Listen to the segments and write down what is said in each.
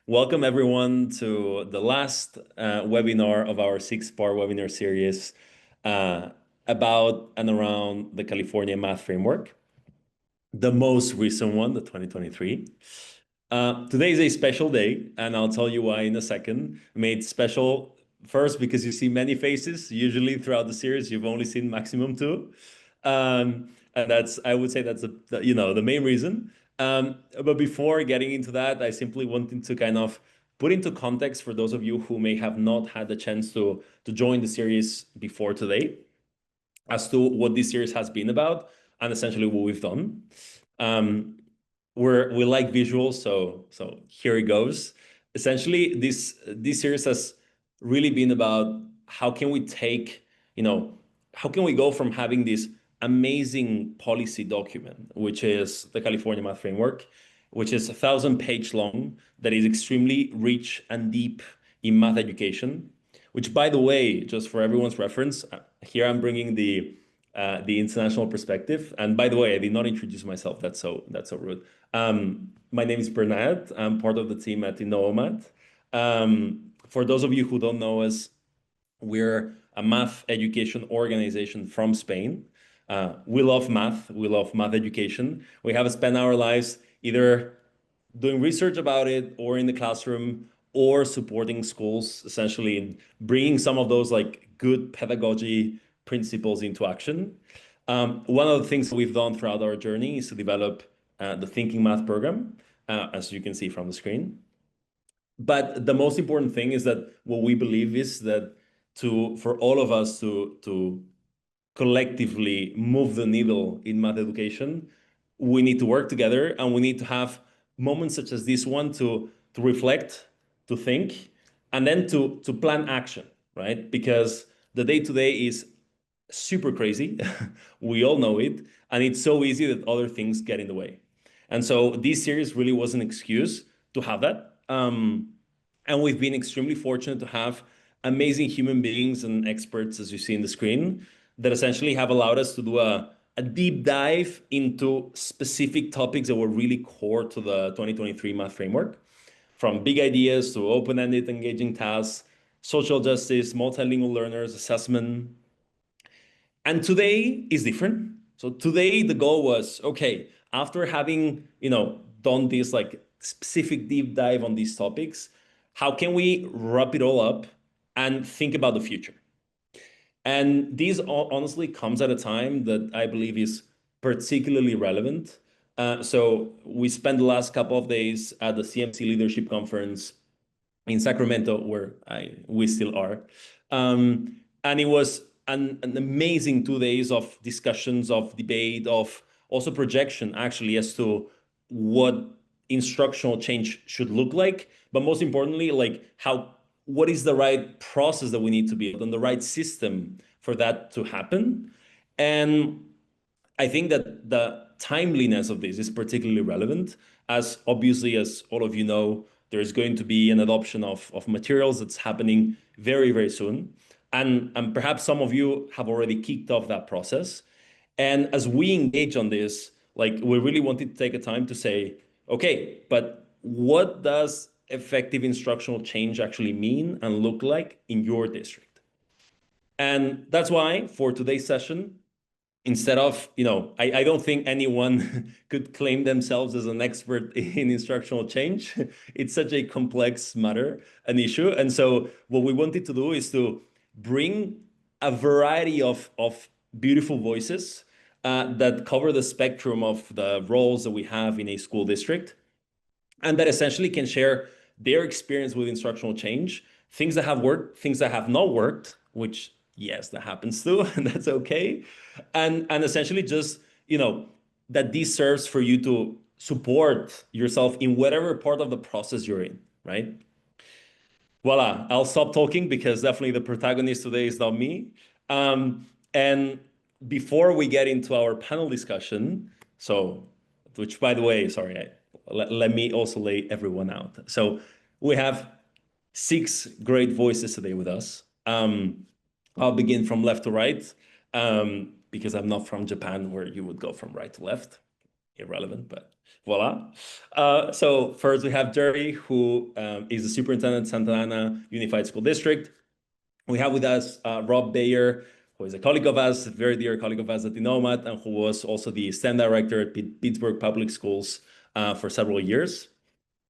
Welcome everyone to the last webinar of our six-part webinar series about and around the California Math Framework, the most recent one, the 2023. Today is a special day, and I'll tell you why in a second. Made special first because you see many faces. Usually throughout the series, you've only seen maximum two. And I would say that's the main reason. But before getting into that, I simply wanted to kind of put into context for those of you who may have not had the chance to join the series before today as to what this series has been about and essentially what we've done. We like visuals, so here it goes. Essentially, this series has really been about how can we take, how can we go from having this amazing policy document, which is the California Math Framework, which is 1,000-page long, that is extremely rich and deep in math education, which, by the way, just for everyone's reference, here I'm bringing the international perspective. And by the way, I did not introduce myself. That's so rude. My name is Bernat. I'm part of the team at Innovamat. For those of you who don't know us, we're a math education organization from Spain. We love math. We love math education. We have spent our lives either doing research about it or in the classroom or supporting schools, essentially in bringing some of those like good pedagogy principles into action. One of the things that we've done throughout our journey is to develop the Thinking Math program, as you can see from the screen. But the most important thing is that what we believe is that for all of us to collectively move the needle in math education, we need to work together and we need to have moments such as this one to reflect, to think, and then to plan action, right? Because the day-to-day is super crazy. We all know it. And it's so easy that other things get in the way. And so this series really was an excuse to have that. And we've been extremely fortunate to have amazing human beings and experts, as you see in the screen, that essentially have allowed us to do a deep dive into specific topics that were really core to the 2023 math framework, from big ideas to open-ended engaging tasks, social justice, multilingual learners, assessment. And today is different. So today the goal was, okay, after having, done this like specific deep dive on these topics, how can we wrap it all up and think about the future? And this honestly comes at a time that I believe is particularly relevant. So we spent the last couple of days at the CMC Leadership Conference in Sacramento, where we still are. And it was an amazing 2 days of discussions, of debate, of also projection, actually, as to what instructional change should look like. But most importantly, like what is the right process that we need to build and the right system for that to happen. And I think that the timeliness of this is particularly relevant, as obviously, as all of you know, there's going to be an adoption of materials that's happening very, very soon. And perhaps some of you have already kicked off that process. And as we engage on this, like we really wanted to take a time to say, okay, but what does effective instructional change actually mean and look like in your district? And that's why for today's session, instead of, I don't think anyone could claim themselves as an expert in instructional change. It's such a complex matter, an issue. And so what we wanted to do is to bring a variety of beautiful voices that cover the spectrum of the roles that we have in a school district, and that essentially can share their experience with instructional change, things that have worked, things that have not worked, which, yes, that happens too, and that's okay. And essentially just, that this serves for you to support yourself in whatever part of the process you're in, right? Voila, I'll stop talking because definitely the protagonist today is not me. And before we get into our panel discussion, which by the way, sorry, let me also lay everyone out. So we have 6 great voices today with us. I'll begin from left to right because I'm not from Japan where you would go from right to left. Irrelevant, but Voila. So first we have Jerry, who is the superintendent of Santa Ana Unified School District. We have with us Rob Baier, who is a colleague of us, a very dear colleague of us at Innovamat, and who was also the STEM director at Pittsburgh Public Schools for several years.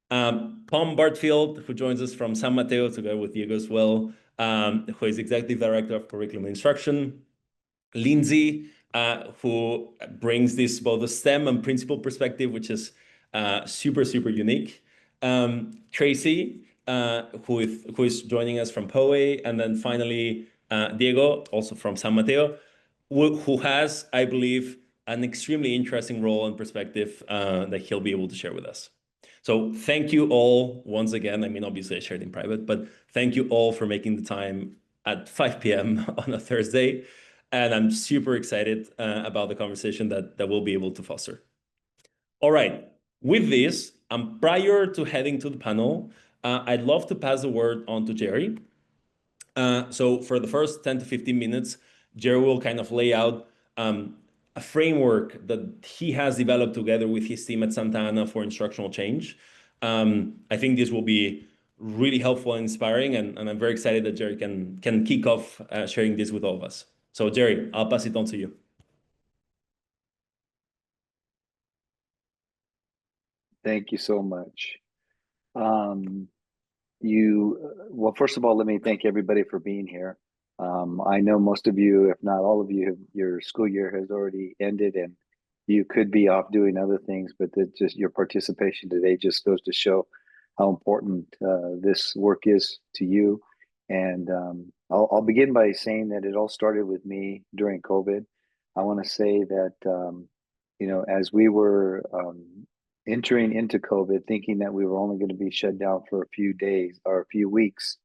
Tom Bartfield, who joins us from San Mateo, together with Diego as well, who is executive director of curriculum instruction. Lindsay, who brings this both the STEM and principal perspective, which is super, super unique. Traci, who is joining us from Poway. And then finally, Diego, also from San Mateo, who has, I believe, an extremely interesting role and perspective that he'll be able to share with us. So thank you all once again. I mean, obviously I shared in private, but thank you all for making the time at 5 p.m. on a Thursday. And I'm super excited about the conversation that we'll be able to foster. All right, with this, prior to heading to the panel, I'd love to pass the word on to Jerry. So for the first 10 to 15 minutes, Jerry will kind of lay out a framework that he has developed together with his team at Santa Ana for instructional change. I think this will be really helpful and inspiring, and I'm very excited that Jerry can kick off sharing this with all of us. So Jerry, I'll pass it on to you. Thank you so much. Well, first of all, let me thank everybody for being here. I know most of you, if not all of you, your school year has already ended and you could be off doing other things, but just your participation today just goes to show how important this work is to you. And I'll begin by saying that it all started with me during COVID. I want to say that, as we were entering into COVID, thinking that we were only going to be shut down for a few days or a few weeks,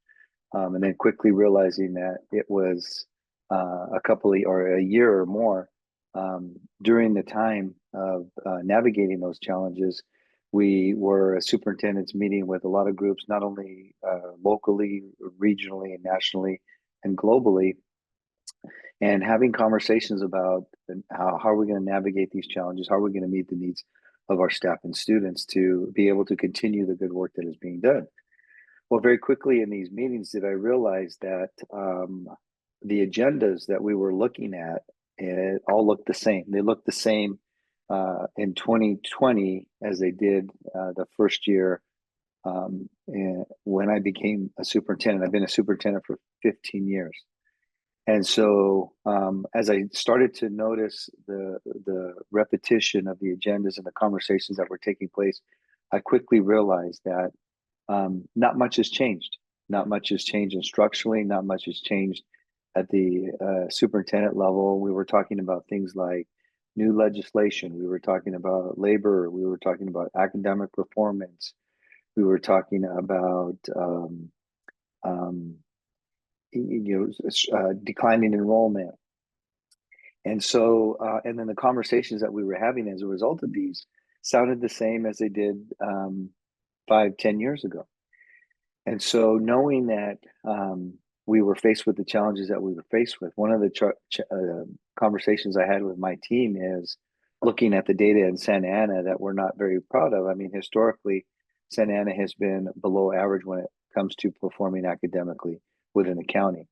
and then quickly realizing that it was a year or more. During the time of navigating those challenges, we were as superintendents meeting with a lot of groups, not only locally, regionally, and nationally, and globally, and having conversations about how are we going to navigate these challenges, how are we going to meet the needs of our staff and students to be able to continue the good work that is being done. Well, very quickly in these meetings did I realize that the agendas that we were looking at all looked the same. They looked the same in 2020 as they did the first year when I became a superintendent. I've been a superintendent for 15 years. And so as I started to notice the repetition of the agendas and the conversations that were taking place, I quickly realized that not much has changed. Not much has changed instructionally. Not much has changed at the superintendent level. We were talking about things like new legislation. We were talking about labor. We were talking about academic performance. We were talking about declining enrollment. And so, and then the conversations that we were having as a result of these sounded the same as they did 5-10 years ago. And so knowing that we were faced with the challenges that we were faced with, one of the conversations I had with my team is looking at the data in Santa Ana that we're not very proud of. I mean, historically, Santa Ana has been below average when it comes to performing academically within the county.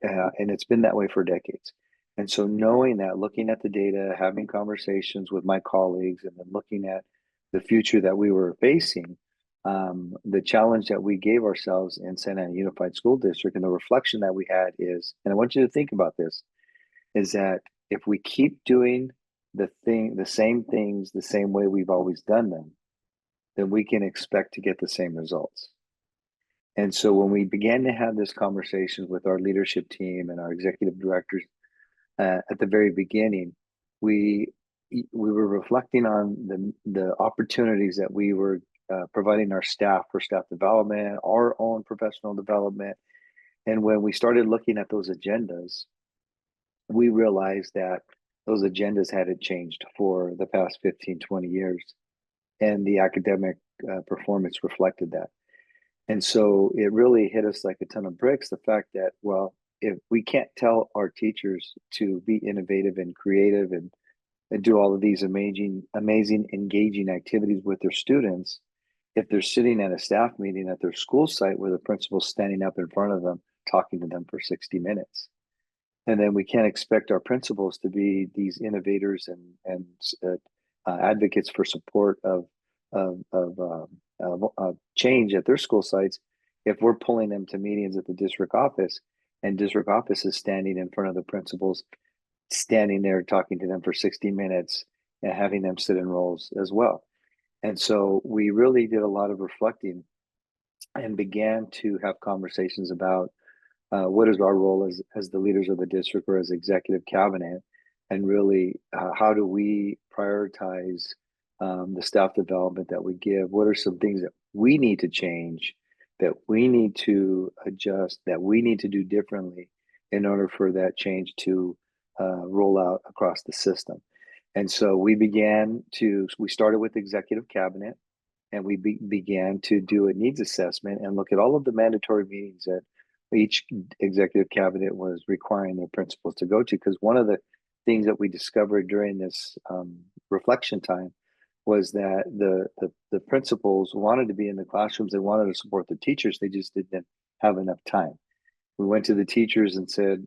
And it's been that way for decades. And so knowing that, looking at the data, having conversations with my colleagues, and then looking at the future that we were facing, the challenge that we gave ourselves in Santa Ana Unified School District and the reflection that we had is, and I want you to think about this, is that if we keep doing the same things the same way we've always done them, then we can expect to get the same results. And so when we began to have this conversation with our leadership team and our executive directors at the very beginning, we were reflecting on the opportunities that we were providing our staff for staff development, our own professional development. And when we started looking at those agendas, we realized that those agendas hadn't changed for the past 15, 20 years. And the academic performance reflected that. And so it really hit us like a ton of bricks, the fact that, well, if we can't tell our teachers to be innovative and creative and and do all of these amazing, engaging activities with their students if they're sitting at a staff meeting at their school site where the principal's standing up in front of them talking to them for 60 minutes? And then we can't expect our principals to be these innovators and advocates for support of change at their school sites if we're pulling them to meetings at the district office, and district office is standing in front of the principals, standing there talking to them for 60 minutes and having them sit in rows as well. And so we really did a lot of reflecting and began to have conversations about what is our role as the leaders of the district or as executive cabinet, and really how do we prioritize the staff development that we give? What are some things that we need to change, that we need to adjust, that we need to do differently in order for that change to roll out across the system? And so we started with executive cabinet, and we began to do a needs assessment and look at all of the mandatory meetings that each executive cabinet was requiring their principals to go to. Because one of the things that we discovered during this reflection time was that the principals wanted to be in the classrooms, they wanted to support the teachers, they just didn't have enough time. We went to the teachers and said,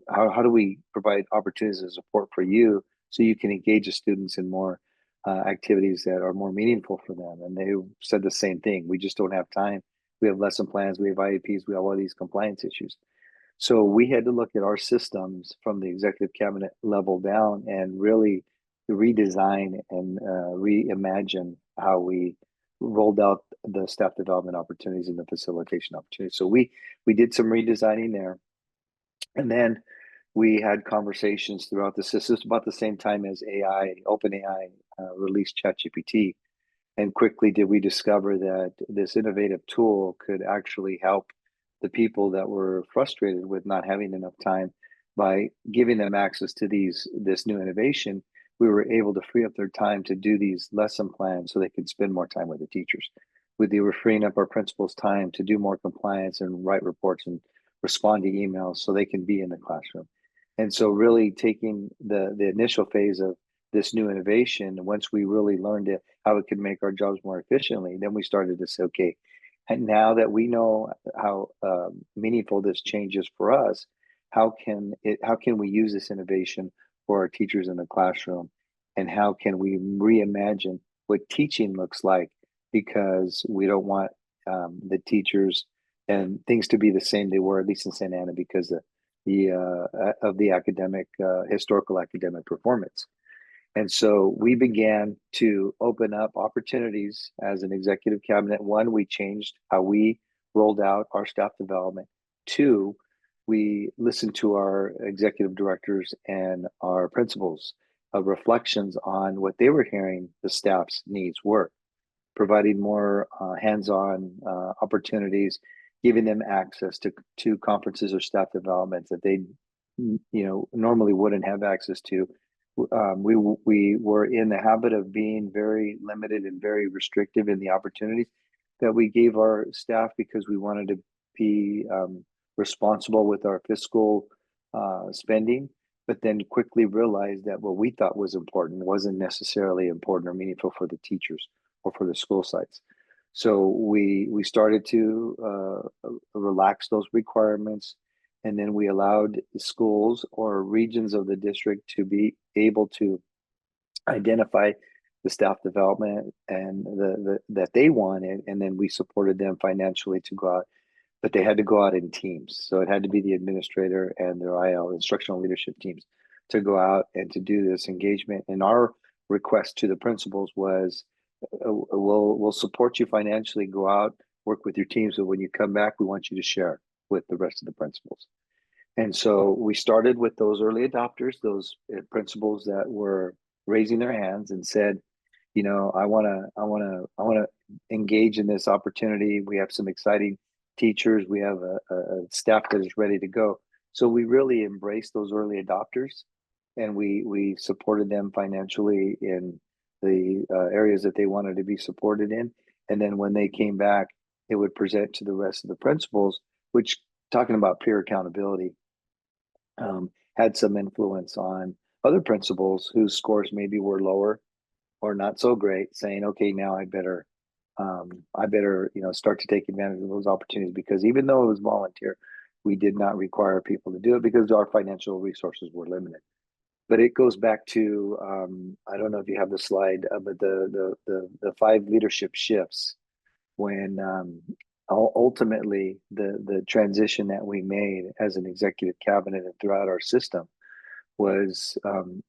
how do we provide opportunities and support for you so you can engage the students in more activities that are more meaningful for them? And they said the same thing. We just don't have time. We have lesson plans, we have IEPs, we have all these compliance issues. So we had to look at our systems from the executive cabinet level down and really redesign and reimagine how we rolled out the staff development opportunities and the facilitation opportunities. So we did some redesigning there. And then we had conversations throughout the system about the same time as OpenAI released ChatGPT. And quickly did we discover that this innovative tool could actually help the people that were frustrated with not having enough time. By giving them access to this new innovation, we were able to free up their time to do these lesson plans so they could spend more time with the teachers. We were freeing up our principals' time to do more compliance and write reports and respond to emails so they can be in the classroom. And so really taking the initial phase of this new innovation, once we really learned how it could make our jobs more efficiently, then we started to say, okay, and now that we know how meaningful this change is for us, how can we use this innovation for our teachers in the classroom, and how can we reimagine what teaching looks like? Because we don't want the teachers and things to be the same they were, at least in Santa Ana, because of the academic historical academic performance. And so we began to open up opportunities as an executive cabinet. One, we changed how we rolled out our staff development. Two, we listened to our executive directors and our principals reflections on what they were hearing the staff's needs were, providing more hands-on opportunities, giving them access to conferences or staff developments that they normally wouldn't have access to. We were in the habit of being very limited and very restrictive in the opportunities that we gave our staff, because we wanted to be responsible with our fiscal spending, but then quickly realized that what we thought was important wasn't necessarily important or meaningful for the teachers or for the school sites. So we started to relax those requirements. And then we allowed schools or regions of the district to be able to identify the staff development and that they wanted, and then we supported them financially to go out. But they had to go out in teams. So it had to be the administrator and their IL, instructional leadership teams, to go out and to do this engagement. And our request to the principals was, we'll support you financially, go out, work with your teams, but when you come back, we want you to share with the rest of the principals. And so we started with those early adopters, those principals that were raising their hands and said, I want to engage in this opportunity. We have some exciting teachers. We have a staff that is ready to go. So we really embraced those early adopters, and we supported them financially in the areas that they wanted to be supported in. And then when they came back, it would present to the rest of the principals, which, talking about peer accountability, had some influence on, other principals whose scores maybe were lower or not so great, saying, okay, now I better start to take advantage of those opportunities, because even though it was volunteer, we did not require people to do it because our financial resources were limited. But it goes back to I don't know if you have the slide, but the 5 leadership shifts, when ultimately the transition that we made as an executive cabinet and throughout our system was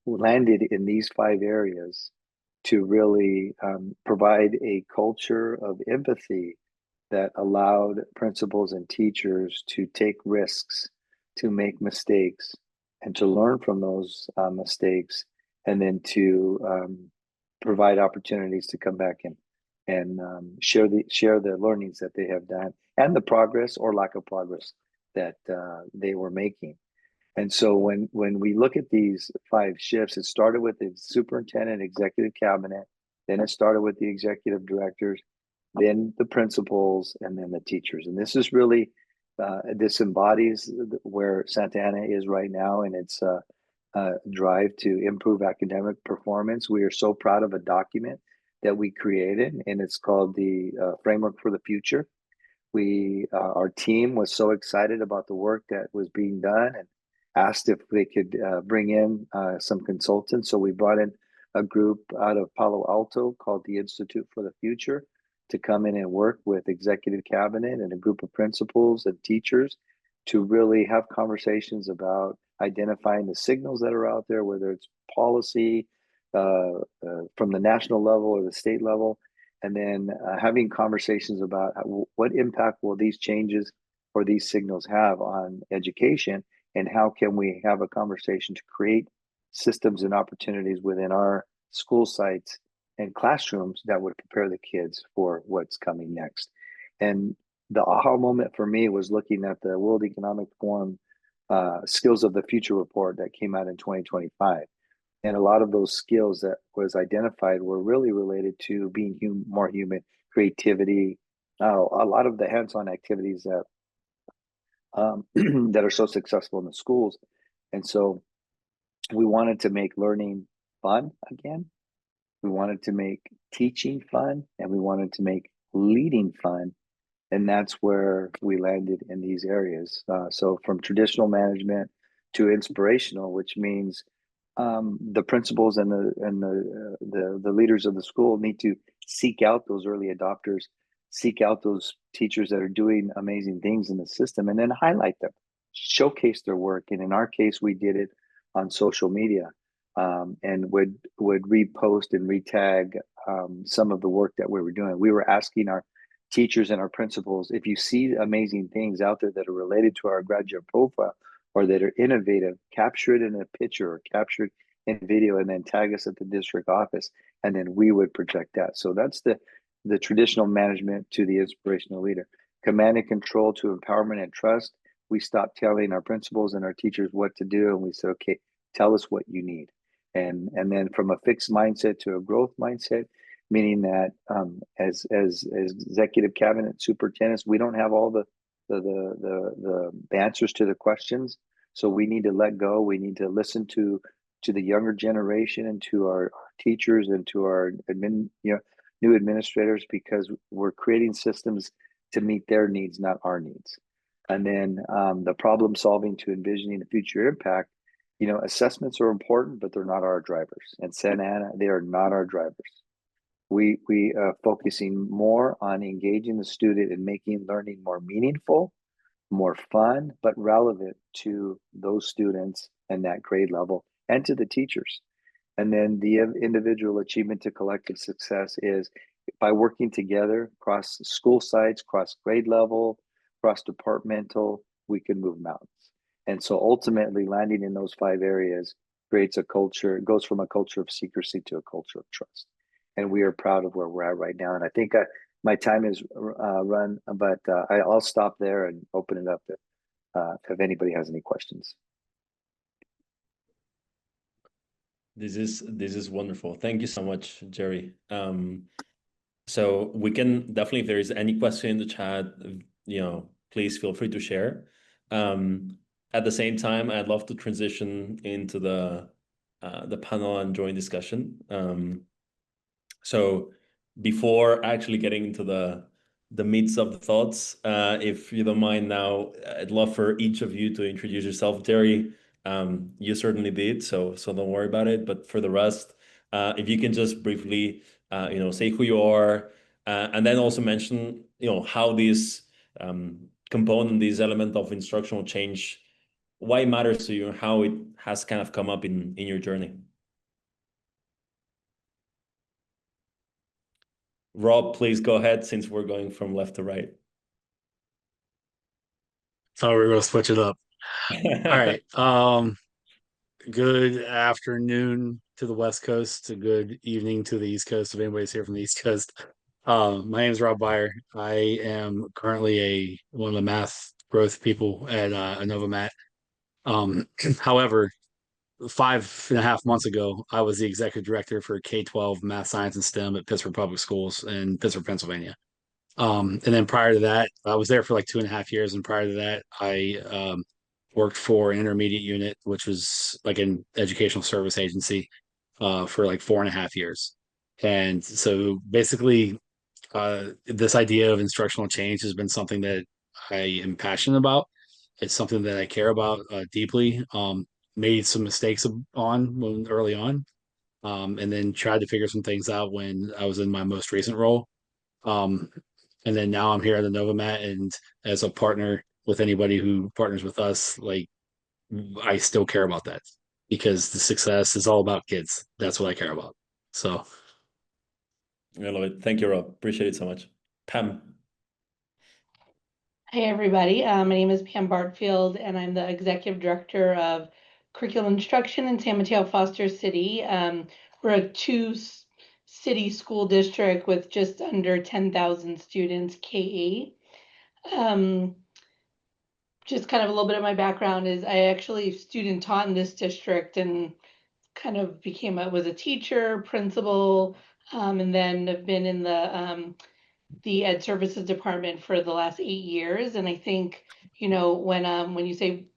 landed in these 5 areas to really provide a culture of empathy that allowed principals and teachers to take risks, to make mistakes, and to learn from those mistakes, and then to provide opportunities to come back and share the learnings that they have done and the progress or lack of progress that they were making. And so when we look at these 5 shifts, it started with the superintendent, executive cabinet, then it started with the executive directors, then the principals, and then the teachers. And this is really, this embodies where Santa Ana is right now in its drive to improve academic performance. We are so proud of a document that we created, and it's called the Framework for the Future. Our team was so excited about the work that was being done and asked if they could bring in some consultants. So we brought in a group out of Palo Alto called the Institute for the Future to come in and work with executive cabinet and a group of principals and teachers to really have conversations about identifying the signals that are out there, whether it's policy from the national level or the state level, and then having conversations about what impact will these changes or these signals have on education, and how can we have a conversation to create systems and opportunities within our school sites and classrooms that would prepare the kids for what's coming next. And the aha moment for me was looking at the World Economic Forum Skills of the Future report that came out in 2025. And a lot of those skills that was identified were really related to being more human, creativity, a lot of the hands-on activities that that are so successful in the schools. And so we wanted to make learning fun again. We wanted to make teaching fun, and we wanted to make leading fun. And that's where we landed in these areas. So from traditional management to inspirational, which means the principals and the leaders of the school need to seek out those early adopters, seek out those teachers that are doing amazing things in the system, and then highlight them, showcase their work. And in our case, we did it on social media, and would repost and retag some of the work that we were doing. We were asking our teachers and our principals, if you see amazing things out there that are related to our graduate profile or that are innovative, capture it in a picture or capture it in video, and then tag us at the district office, and then we would project that. So that's the traditional management to the inspirational leader. Command and control to empowerment and trust. We stopped telling our principals and our teachers what to do, and we said, okay, tell us what you need. And then from a fixed mindset to a growth mindset, meaning that as executive cabinet superintendents, we don't have all the answers to the questions. So we need to let go. We need to listen to the younger generation and to our teachers and to our new administrators, because we're creating systems to meet their needs, not our needs. And then the problem solving to envisioning the future impact. Assessments are important, but they're not our drivers. And Santa Ana, they are not our drivers. We are focusing more on engaging the student and making learning more meaningful, more fun, but relevant to those students and that grade level and to the teachers. And then the individual achievement to collective success is by working together across school sites, cross grade level, cross departmental, we can move mountains. And so ultimately landing in those 5 areas creates a culture, it goes from a culture of secrecy to a culture of trust. And we are proud of where we're at right now. And I think my time is run, but I'll stop there and open it up if anybody has any questions. This is wonderful. Thank you so much, Jerry. So we can definitely, if there is any question in the chat, please feel free to share. At the same time, I'd love to transition into the the panel and joint discussion. So before actually getting into the meats of the thoughts, if you don't mind now, I'd love for each of you to introduce yourself. Terry, you certainly did, so don't worry about it. But for the rest, if you can just briefly, say who you are, and then also mention, how this component, this element of instructional change, why it matters to you and how it has kind of come up in your journey. Rob, please go ahead since we're going from left to right. So we're going to switch it up. All right. Good afternoon to the West Coast, a good evening to the East Coast, if anybody's here from the East Coast. My name is Rob Baier. I am currently one of the math growth people at Innovamat. However, 5.5 months ago, I was the executive director for K-12 math, science, and STEM at Pittsburgh Public Schools in Pittsburgh, Pennsylvania. And then prior to that, I was there for like 2.5 years. And prior to that, I worked for an intermediate unit, which was like an educational service agency for like 4.5 years. And so basically, this idea of instructional change has been something that I am passionate about. It's something that I care about deeply. Made some mistakes early on, and then tried to figure some things out when I was in my most recent role. And then now I'm here at the Innovamat, and as a partner with anybody who partners with us, like I still care about that because the success is all about kids. That's what I care about. So I love it. Thank you, Rob. Appreciate it so much. Pam. Hey, everybody. My name is Pam Bartfield, and I'm the Executive Director of Curriculum Instruction in San Mateo-Foster City. We're a two-city school district with just under 10,000 students, K-8. Just kind of a little bit of my background is I actually student taught in this district and kind of was a teacher, principal, and then have been in the Ed Services Department for the last 8 years. And I think, when you say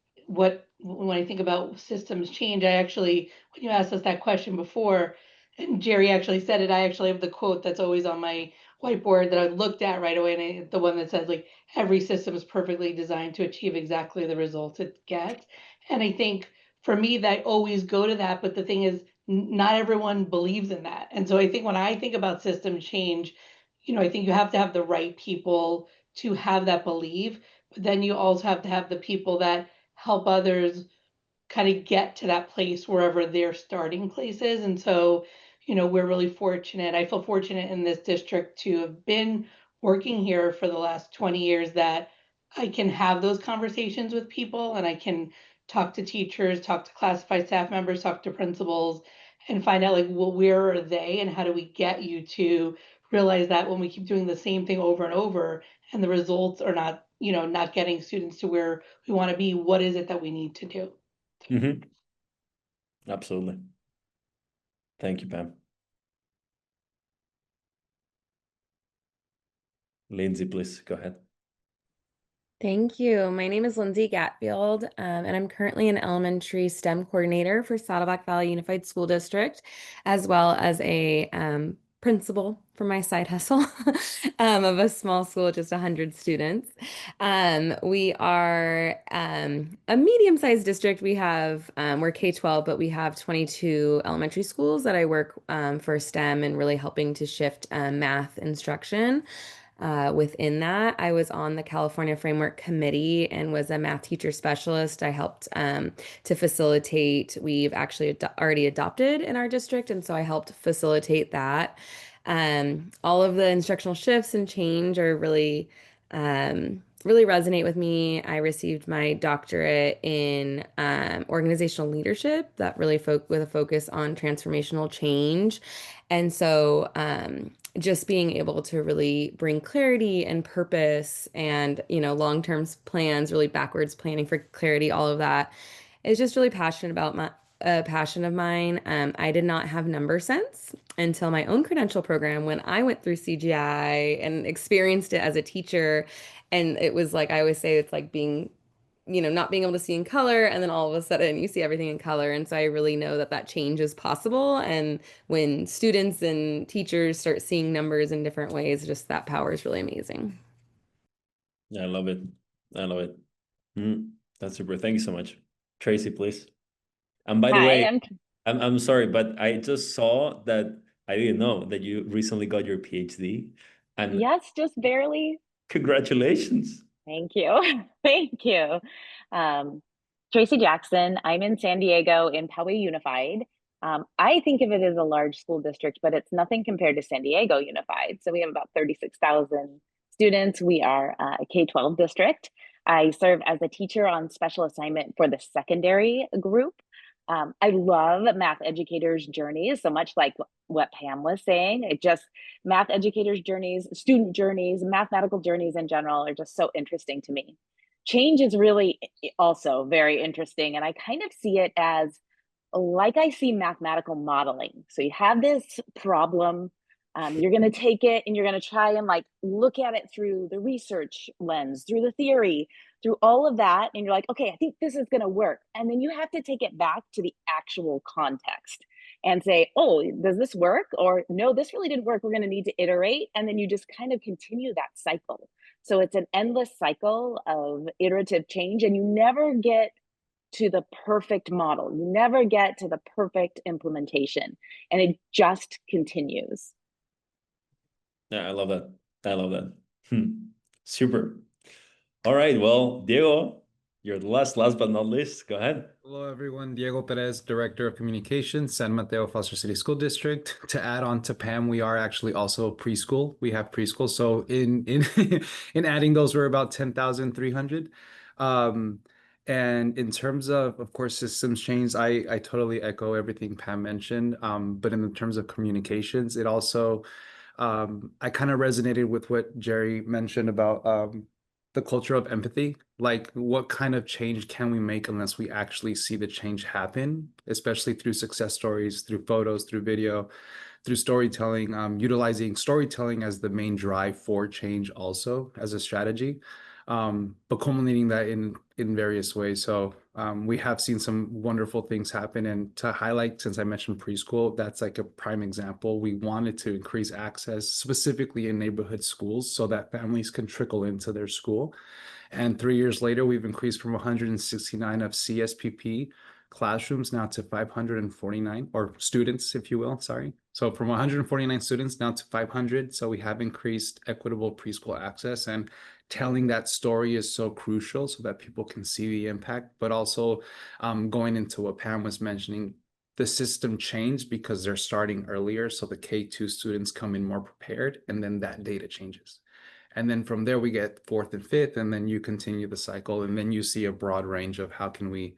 when I think about systems change, when you asked us that question before, and Jerry actually said it, I actually have the quote that's always on my whiteboard that I looked at right away, and the one that says, like, every system is perfectly designed to achieve exactly the results it gets. And I think for me, that always go to that, but the thing is, not everyone believes in that. And so I think when I think about system change, I think you have to have the right people to have that belief, but then you also have to have the people that help others kind of get to that place wherever their starting place is. And so, we're really fortunate. I feel fortunate in this district to have been working here for the last 20 years that I can have those conversations with people and I can talk to teachers, talk to classified staff members, talk to principals, and find out, like, well, where are they and how do we get you to realize that when we keep doing the same thing over and over and the results are not getting students to where we want to be, what is it that we need to do? Mm-hmm. Absolutely. Thank you, Pam. Lindsay, please go ahead. Thank you. My name is Lindsay Gatfield, and I'm currently an elementary STEM coordinator for Saddleback Valley Unified School District, as well as a principal for my side hustle of a small school with just 100 students. We are a medium-sized district. We're K-12, but we have 22 elementary schools that I work for STEM and really helping to shift math instruction. Within that, I was on the California Framework Committee and was a math teacher specialist. I helped to facilitate. We've actually already adopted in our district, and so I helped facilitate that. All of the instructional shifts and change are really resonate with me. I received my doctorate in organizational leadership that really with a focus on transformational change. And so just being able to really bring clarity and purpose and, long-term plans, really backwards planning for clarity, all of that is just really passionate about a passion of mine. I did not have number sense until my own credential program when I went through CGI and experienced it as a teacher. And it was like, I always say, it's like being not being able to see in color, and then all of a sudden you see everything in color. And so I really know that that change is possible. And when students and teachers start seeing numbers in different ways, just that power is really amazing. Yeah, I love it. I love it. That's super. Thank you so much. Traci, please. And by the way, I'm sorry, but I just saw that I didn't know that you recently got your PhD. And yes, just barely. Congratulations. Thank you. Thank you. Traci Jackson. I'm in San Diego in Poway Unified. I think of it as a large school district, but it's nothing compared to San Diego Unified. So we have about 36,000 students. We are a K-12 district. I serve as a teacher on special assignment for the secondary group. I love math educators' journeys, so much like what Pam was saying. Math educators' journeys, student journeys, mathematical journeys in general are just so interesting to me. Change is really also very interesting, and I kind of see it as like I see mathematical modeling. So you have this problem, you're going to take it and you're going to try and like look at it through the research lens, through the theory, through all of that, and you're like, okay, I think this is going to work. And then you have to take it back to the actual context and say, oh, does this work? Or no, this really didn't work. We're going to need to iterate. And then you just kind of continue that cycle. So it's an endless cycle of iterative change, and you never get to the perfect model. You never get to the perfect implementation, and it just continues. Yeah, I love that. I love that. Super. All right. Well, Diego, you're the last but not least. Go ahead. Hello, everyone. Diego Perez, Director of Communications, San Mateo-Foster City School District. To add on to Pam, we are actually also preschool. We have preschool. So in in adding those, we're about 10,300. And in terms of course, systems change, I totally echo everything Pam mentioned. But in terms of communications, it also, I kind of resonated with what Jerry mentioned about the culture of empathy. Like, what kind of change can we make unless we actually see the change happen, especially through success stories, through photos, through video, through storytelling, utilizing storytelling as the main drive for change also as a strategy. But culminating that in various ways. So we have seen some wonderful things happen. And to highlight, since I mentioned preschool, that's like a prime example. We wanted to increase access specifically in neighborhood schools so that families can trickle into their school. And 3 years later, we've increased from 169 of CSPP classrooms now to 549, or students, if you will, sorry. So from 149 students now to 500. So we have increased equitable preschool access, and telling that story is so crucial so that people can see the impact, but also going into what Pam was mentioning, the system changed because they're starting earlier. So the K2 students come in more prepared, and then that data changes. And then from there, we get fourth and fifth, and then you continue the cycle. And then you see a broad range of how can we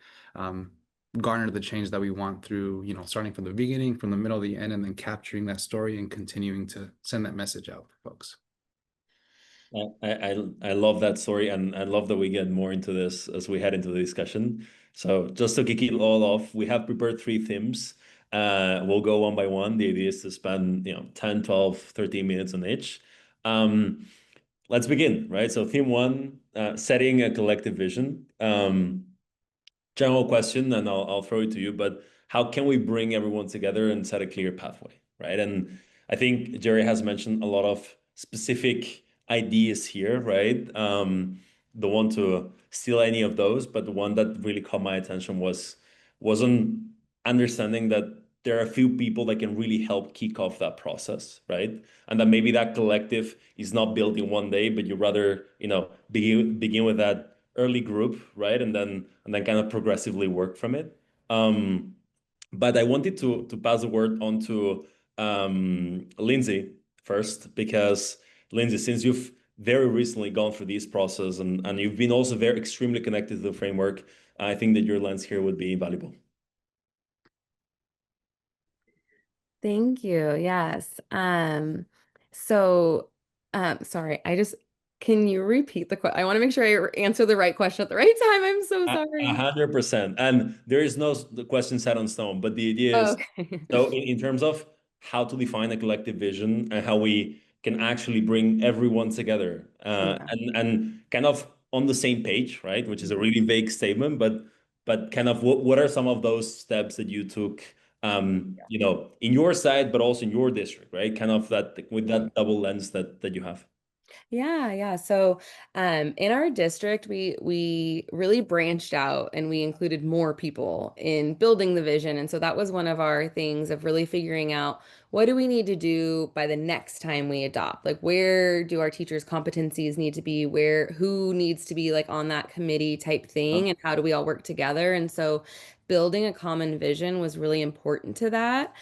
garner the change that we want through, starting from the beginning, from the middle, the end, and then capturing that story and continuing to send that message out for folks. I love that story, and I love that we get more into this as we head into the discussion. So just to kick it all off, we have prepared 3 themes. We'll go one by one. The idea is to spend 10, 12, 13 minutes on each. Let's begin, right? So theme 1, setting a collective vision. General question, and I'll throw it to you, but how can we bring everyone together and set a clear pathway, right? And I think Jerry has mentioned a lot of specific ideas here, right? Don't want to steal any of those, but the one that really caught my attention was on understanding that there are a few people that can really help kick off that process, right? And that maybe that collective is not built in one day, but you rather, begin with that early group, right? And then kind of progressively work from it. But I wanted to pass the word on to Lindsay first, because Lindsay, since you've very recently gone through this process and you've been also very extremely connected to the framework, I think that your lens here would be valuable. Thank you. Yes. Sorry, can you repeat the question? I want to make sure I answer the right question at the right time. I'm so sorry. 100%. And there is no question set on stone, but the idea is, okay. So in terms of how to define a collective vision and how we can actually bring everyone together, and kind of on the same page, right? Which is a really vague statement, but kind of what are some of those steps that you took, you know, in your side, but also in your district, right? Kind of that with that double lens that you have. Yeah. So, in our district, we really branched out and we included more people in building the vision. And so that was one of our things of really figuring out what do we need to do by the next time we adopt? Like, where do our teachers' competencies need to be? Who needs to be like on that committee type thing? And how do we all work together? And so building a common vision was really important to that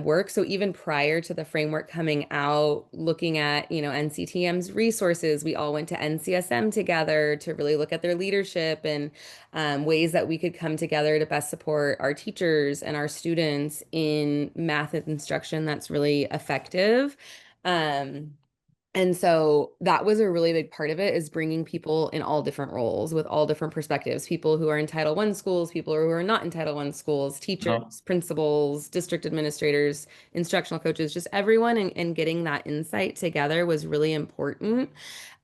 work. So even prior to the framework coming out, looking at, NCTM's resources, we all went to NCSM together to really look at their leadership and ways that we could come together to best support our teachers and our students in math instruction that's really effective. And so that was a really big part of it, is bringing people in all different roles with all different perspectives, people who are in Title I schools, people who are not in Title I schools, teachers, principals, district administrators, instructional coaches, just everyone, and getting that insight together was really important.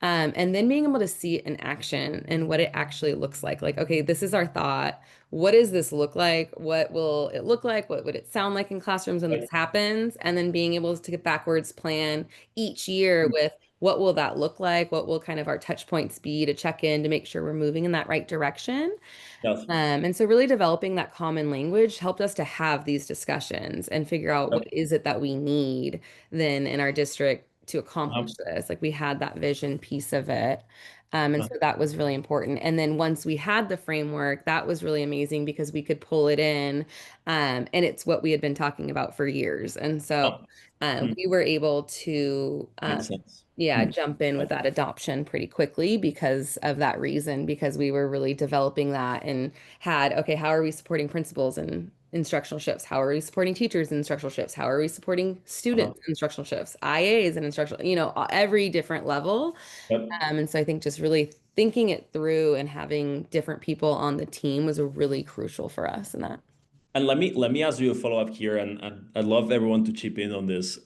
And then being able to see it in action and what it actually looks like. Like, okay, this is our thought. What does this look like? What will it look like? What would it sound like in classrooms when this happens? And then being able to get backwards plan each year with what will that look like? What will kind of our touch points be to check in to make sure we're moving in that right direction? Yes. And so really developing that common language helped us to have these discussions and figure out what is it that we need then in our district to accomplish this. Like, we had that vision piece of it. And so that was really important. And then once we had the framework, that was really amazing because we could pull it in. And it's what we had been talking about for years. And so we were able to Makes sense. jump in with that adoption pretty quickly because of that reason, because we were really developing that and had, okay, how are we supporting principals and instructional shifts? How are we supporting teachers in instructional shifts? How are we supporting students in instructional shifts, IAs and instructional, every different level. Yep. And so I think just really thinking it through and having different people on the team was really crucial for us in that. And let me ask you a follow-up here, and I'd love everyone to chip in on this.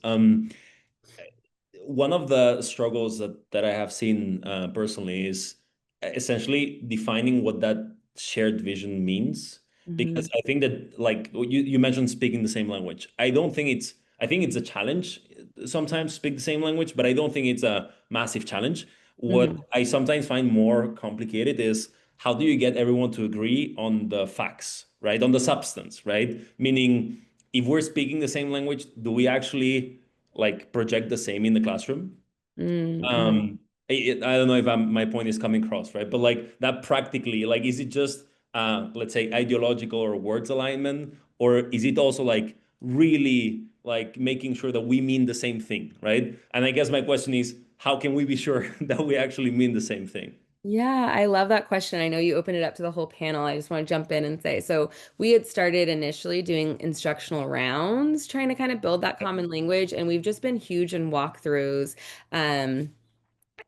One of the struggles that I have seen personally is essentially defining what that shared vision means. Because I think that, like you mentioned, speaking the same language. I think it's a challenge sometimes to speak the same language, but I don't think it's a massive challenge. What I sometimes find more complicated is how do you get everyone to agree on the facts, right? On the substance, right? Meaning, if we're speaking the same language, do we actually like project the same in the classroom? I don't know if my point is coming across, right? But like that practically, like, is it just let's say ideological or words alignment, or is it also like really like making sure that we mean the same thing, right? And I guess my question is, how can we be sure that we actually mean the same thing? Yeah, I love that question. I know you opened it up to the whole panel. I just want to jump in and say, so we had started initially doing instructional rounds, trying to kind of build that common language, and we've just been huge in walkthroughs.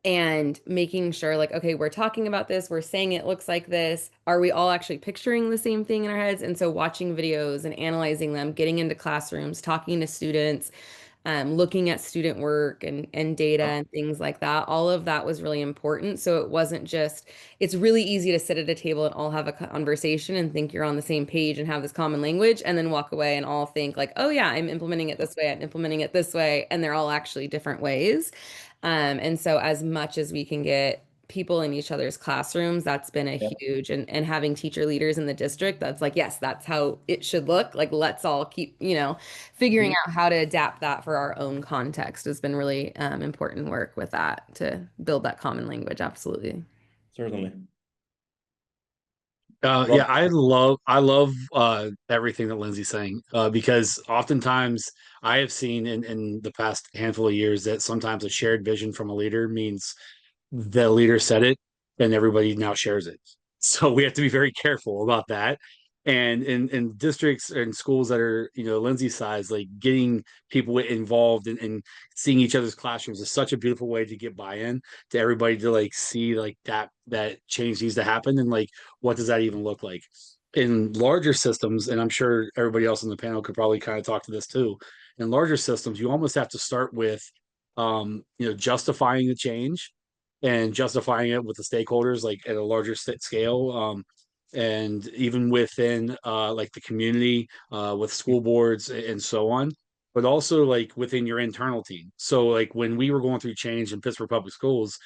And making sure, like, okay, we're talking about this, we're saying it looks like this. Are we all actually picturing the same thing in our heads? And so watching videos and analyzing them, getting into classrooms, talking to students, looking at student work and data and things like that. All of that was really important. So it wasn't just, it's really easy to sit at a table and all have a conversation and think you're on the same page and have this common language, and then walk away and all think like, oh yeah, I'm implementing it this way, I'm implementing it this way, and they're all actually different ways. And so as much as we can get people in each other's classrooms, that's been a huge, and having teacher leaders in the district, that's like, yes, that's how it should look. Like, let's all keep, figuring out how to adapt that for our own context has been really important work with that to build that common language. Absolutely. Certainly. Yeah, I love everything that Lindsay's saying, because oftentimes I have seen in the past handful of years that sometimes a shared vision from a leader means the leader said it and everybody now shares it. So we have to be very careful about that. And in districts and schools that are, Lindsay's size, like getting people involved and seeing each other's classrooms is such a beautiful way to get buy-in to everybody to like see like that change needs to happen, and like what does that even look like in larger systems. And I'm sure everybody else on the panel could probably kind of talk to this too. In larger systems, you almost have to start with justifying the change and justifying it with the stakeholders, like at a larger scale. And even within like the community, with school boards and so on, but also like within your internal team. So like when we were going through change in Pittsburgh Public Schools,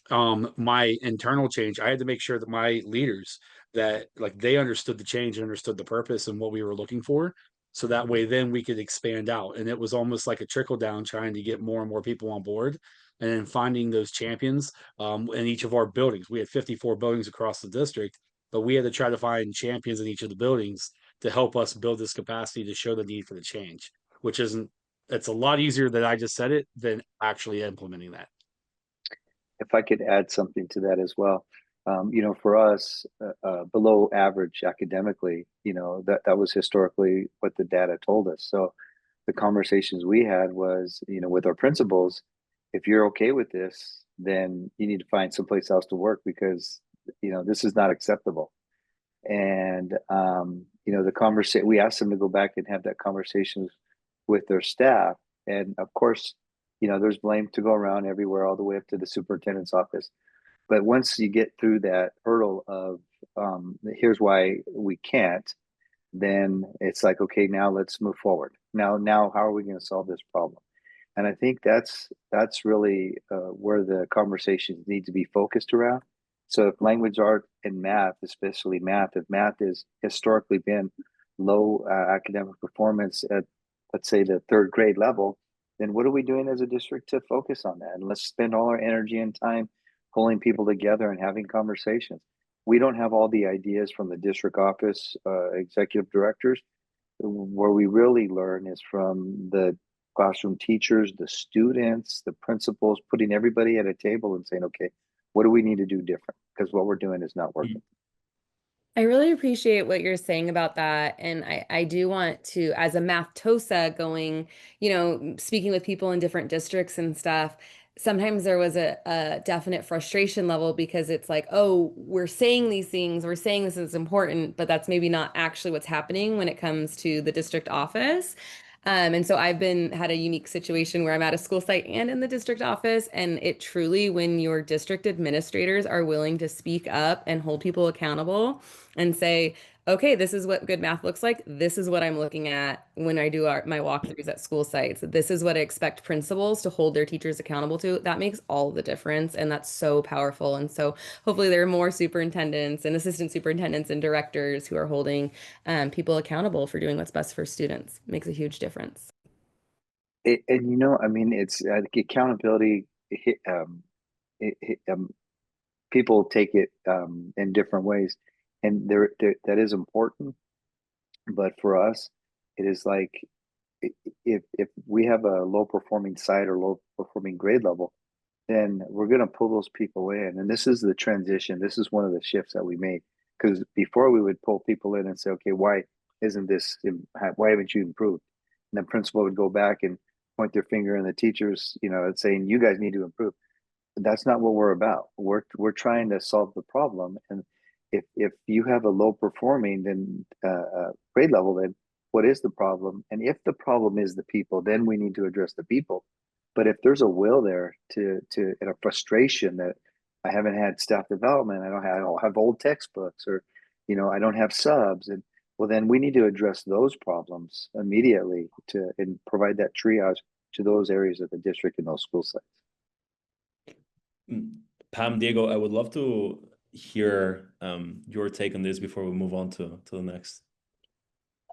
my internal change, I had to make sure that my leaders, that like they understood the change and understood the purpose and what we were looking for, so that way then we could expand out. And it was almost like a trickle down, trying to get more and more people on board, and then finding those champions in each of our buildings. We had 54 buildings across the district, but we had to try to find champions in each of the buildings to help us build this capacity to show the need for the change, which isn't, it's a lot easier that I just said it than actually implementing that. If I could add something to that as well, for us, below average academically, that was historically what the data told us. So the conversations we had was, with our principals, if you're okay with this, then you need to find someplace else to work, because, this is not acceptable. And, the conversation, we asked them to go back and have that conversation with their staff. And of course, there's blame to go around everywhere, all the way up to the superintendent's office. But once you get through that hurdle of here's why we can't, then it's like, okay, now let's move forward. Now, how are we going to solve this problem? And I think that's really where the conversations need to be focused around. So if language, art, and math, especially math, if math has historically been low academic performance at, let's say, the third grade level, then what are we doing as a district to focus on that? And let's spend all our energy and time pulling people together and having conversations. We don't have all the ideas from the district office executive directors. Where we really learn is from the classroom teachers, the students, the principals, putting everybody at a table and saying, okay, what do we need to do different? Because what we're doing is not working. I really appreciate what you're saying about that. And I do want to, as a math TOSA going, speaking with people in different districts and stuff, sometimes there was a definite frustration level, because it's like, oh, we're saying these things, we're saying this is important, but that's maybe not actually what's happening when it comes to the district office. And so I've had a unique situation where I'm at a school site and in the district office, and it truly, when your district administrators are willing to speak up and hold people accountable and say, okay, this is what good math looks like. This is what I'm looking at when I do my walkthroughs at school sites. This is what I expect principals to hold their teachers accountable to. That makes all the difference. And that's so powerful. And so hopefully there are more superintendents and assistant superintendents and directors who are holding people accountable for doing what's best for students. It makes a huge difference. It's accountability. People take it in different ways, and there that is important. But for us, it is like, if we have a low performing site or low performing grade level, then we're going to pull those people in. And this is the transition. This is one of the shifts that we made, because before we would pull people in and say, okay, why haven't you improved? And the principal would go back and point their finger in the teachers, saying, you guys need to improve. But that's not what we're about. We're trying to solve the problem. And if you have a low performing then grade level, then what is the problem? And if the problem is the people, then we need to address the people. But if there's a will there and a frustration that I haven't had staff development, I don't have old textbooks, or I don't have subs, and well, then we need to address those problems immediately and provide that triage to those areas of the district and those school sites. Pam, Diego, I would love to hear your take on this before we move on to the next.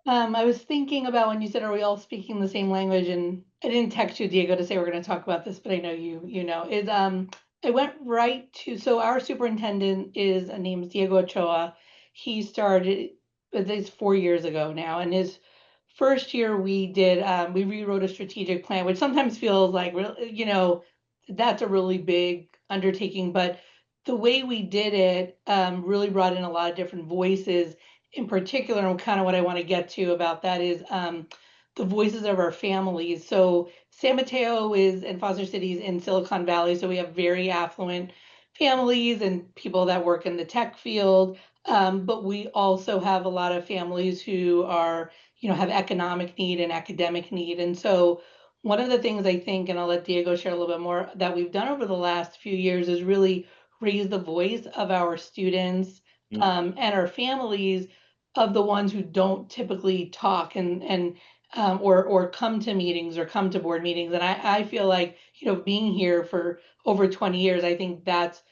I was thinking about when you said, are we all speaking the same language? And I didn't text you, Diego, to say we're going to talk about this, but I know you know. I went right to, so our superintendent is named Diego Ochoa. He started, this 4 years ago now, and his first year we rewrote a strategic plan, which sometimes feels like, that's a really big undertaking, but the way we did it really brought in a lot of different voices. In particular, and kind of what I want to get to about that is the voices of our families. So San Mateo and Foster City is in Silicon Valley, so we have very affluent families and people that work in the tech field. But we also have a lot of families who are, have economic need and academic need. And so one of the things I think, and I'll let Diego share a little bit more, that we've done over the last few years is really raise the voice of our students and our families, of the ones who don't typically talk and or come to meetings or come to board meetings. And I feel like, being here for over 20 years, I think that's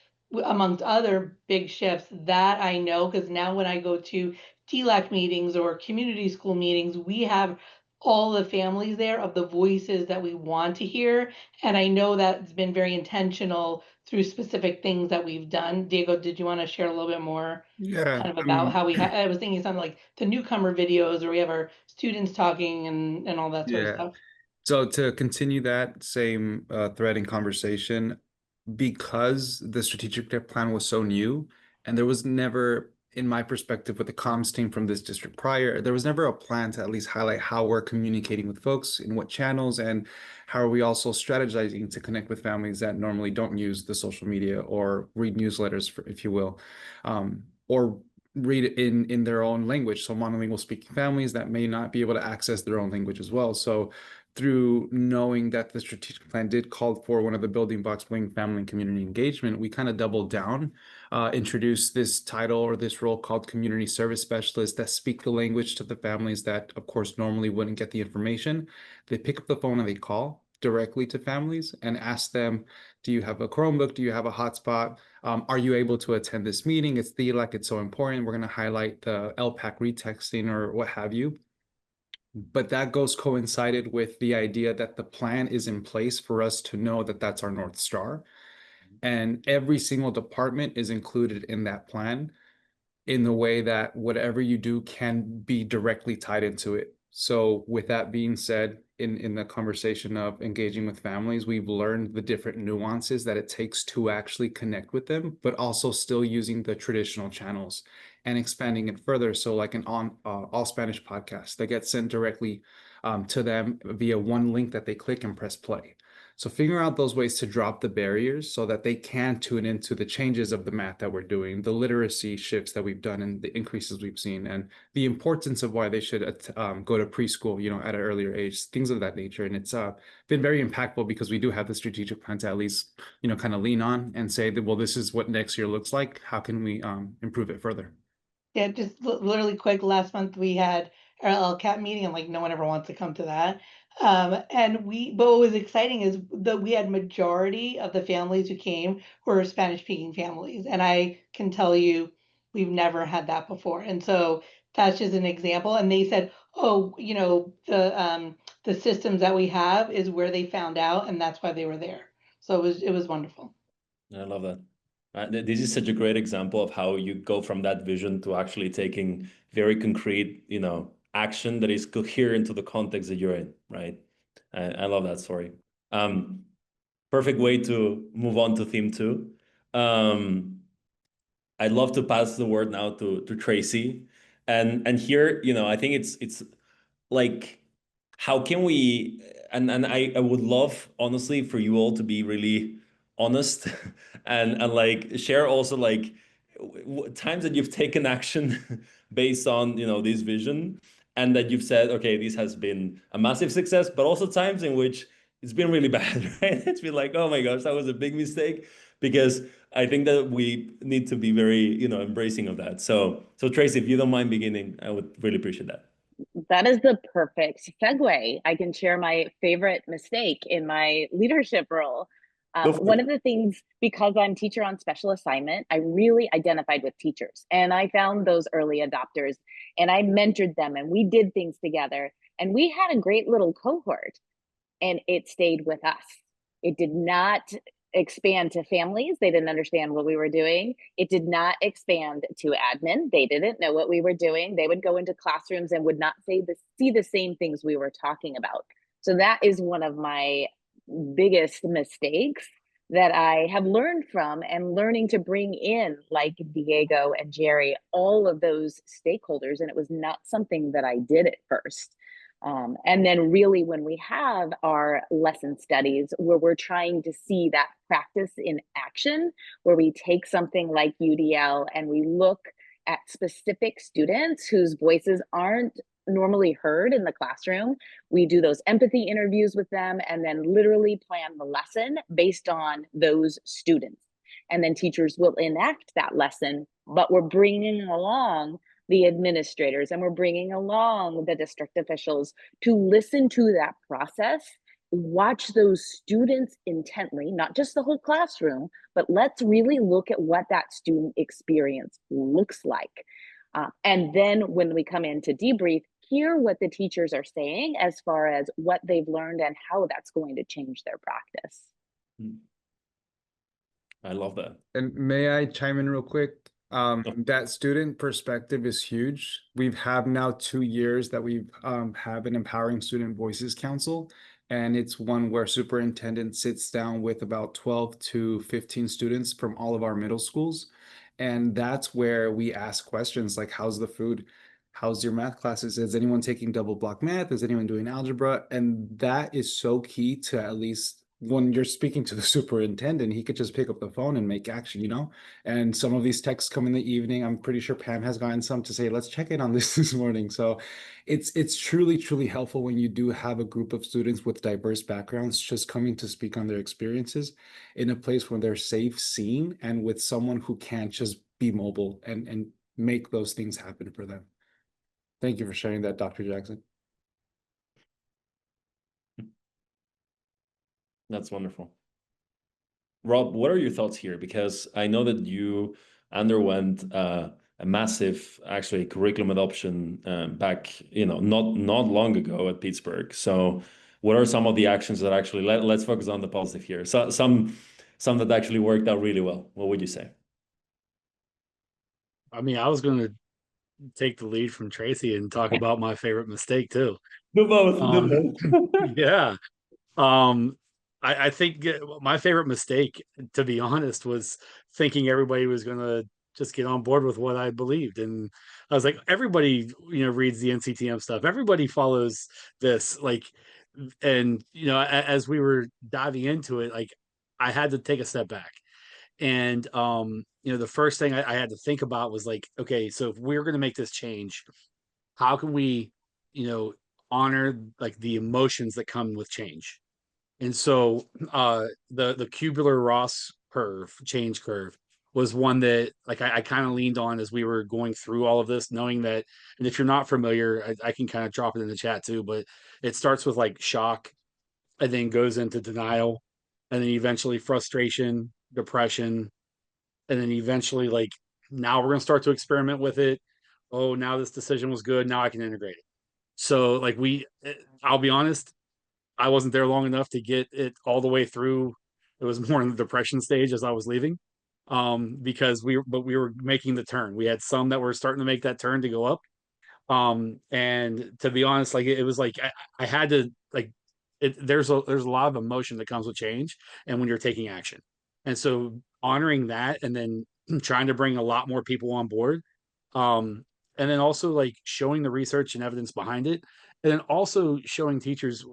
amongst other big shifts that I know, because now when I go to TLAC meetings or community school meetings, we have all the families there of the voices that we want to hear. And I know that's been very intentional through specific things that we've done. Diego, did you want to share a little bit more Yeah, kind of about how I was thinking something like the newcomer videos, or we have our students talking and all that sort of yeah. stuff. So to continue that same thread in conversation, because the strategic plan was so new, and there was never, in my perspective, with the comms team from this district prior, there was never a plan to at least highlight how we're communicating with folks, in what channels, and how are we also strategizing to connect with families that normally don't use the social media or read newsletters, if you will, or read it in their own language. So monolingual speaking families that may not be able to access their own language as well. So through knowing that the strategic plan did call for one of the building blocks being family and community engagement, we kind of doubled down, introduced this title or this role called community service specialist that speak the language to the families that, of course, normally wouldn't get the information. They pick up the phone and they call directly to families and ask them, do you have a Chromebook? Do you have a hotspot? Are you able to attend this meeting? It's it's so important. We're going to highlight the LPAC retexting or what have you. But that coincided with the idea that the plan is in place for us to know that that's our North Star. And every single department is included in that plan in the way that whatever you do can be directly tied into it. So with that being said, in the conversation of engaging with families, we've learned the different nuances that it takes to actually connect with them, but also still using the traditional channels and expanding it further. So like an all Spanish podcast that gets sent directly to them via one link that they click and press play. So figuring out those ways to drop the barriers so that they can tune into the changes of the math that we're doing, the literacy shifts that we've done and the increases we've seen, and the importance of why they should go to preschool, at an earlier age, things of that nature. And it's been very impactful because we do have the strategic plan to at least, kind of lean on and say that, well, this is what next year looks like. How can we improve it further? Yeah, just literally quick. Last month we had our LCAT meeting, and like no one ever wants to come to that. But what was exciting is that we had majority of the families who came were Spanish speaking families, and I can tell you we've never had that before. And so that's just an example. And they said, oh, the systems that we have is where they found out, and that's why they were there. So it was wonderful. I love that. This is such a great example of how you go from that vision to actually taking very concrete, action that is coherent to the context that you're in, right? I love that story. Perfect way to move on to theme 2. I'd love to pass the word now to Traci. And here, I think it's like, how can we, and I would love, honestly, for you all to be really honest and like share also like times that you've taken action based on, this vision, and that you've said, okay, this has been a massive success, but also times in which it's been really bad, right? It's been like, oh my gosh, that was a big mistake, because I think that we need to be very, embracing of that. So Traci, if you don't mind beginning, I would really appreciate that. That is the perfect segue. I can share my favorite mistake in my leadership role. One of the things, because I'm teacher on special assignment, I really identified with teachers, and I found those early adopters and I mentored them and we did things together, and we had a great little cohort, and it stayed with us. It did not expand to families. They didn't understand what we were doing. It did not expand to admin. They didn't know what we were doing. They would go into classrooms and would not see the same things we were talking about. So that is one of my biggest mistakes that I have learned from, and learning to bring in, like Diego and Jerry, all of those stakeholders. And it was not something that I did at first. And then really when we have our lesson studies where we're trying to see that practice in action, where we take something like UDL and we look at specific students whose voices aren't normally heard in the classroom. We do those empathy interviews with them and then literally plan the lesson based on those students. And then teachers will enact that lesson, but we're bringing along the administrators and we're bringing along the district officials to listen to that process, watch those students intently, not just the whole classroom, but let's really look at what that student experience looks like. And then when we come in to debrief, hear what the teachers are saying as far as what they've learned and how that's going to change their practice. I love that. And may I chime in real quick? That student perspective is huge. We've had now 2 years that we've have an Empowering Student Voices Council, and it's one where superintendent sits down with about 12 to 15 students from all of our middle schools. And that's where we ask questions like, how's the food? How's your math classes? Is anyone taking double block math? Is anyone doing algebra? And that is so key to, at least when you're speaking to the superintendent, he could just pick up the phone and make action, you know? And some of these texts come in the evening. I'm pretty sure Pam has gotten some to say, let's check in on this morning. So it's truly, truly helpful when you do have a group of students with diverse backgrounds just coming to speak on their experiences in a place where they're safe, seen, and with someone who can't just be mobile and make those things happen for them. Thank you for sharing that, Dr. Jackson. That's wonderful. Rob, what are your thoughts here? Because I know that you underwent a massive, actually, curriculum adoption back, not long ago at Pittsburgh. So, what are some of the actions that actually let's focus on the positive here? So, some that actually worked out really well. What would you say? I mean, I was going to take the lead from Traci and talk about my favorite mistake too. Do both. Yeah. I think my favorite mistake, to be honest, was thinking everybody was going to just get on board with what I believed. And I was like, everybody, reads the NCTM stuff. Everybody follows this, and, as we were diving into it, I had to take a step back. And, the first thing I had to think about was like, okay, so if we're going to make this change, how can we, honor the emotions that come with change? And so the Kubler-Ross change curve was one that I kind of leaned on as we were going through all of this, knowing that, and if you're not familiar, I can kind of drop it in the chat too, but it starts with shock and then goes into denial and then eventually frustration, depression, and then eventually now we're going to start to experiment with it. Oh, now this decision was good. Now I can integrate it. So I'll be honest, I wasn't there long enough to get it all the way through. It was more in the depression stage as I was leaving, because we were making the turn. We had some that were starting to make that turn to go up. And to be honest, it was I had to there's a lot of emotion that comes with change and when you're taking action. And so honoring that and then trying to bring a lot more people on board. And then also showing the research and evidence behind it. And then also showing teachers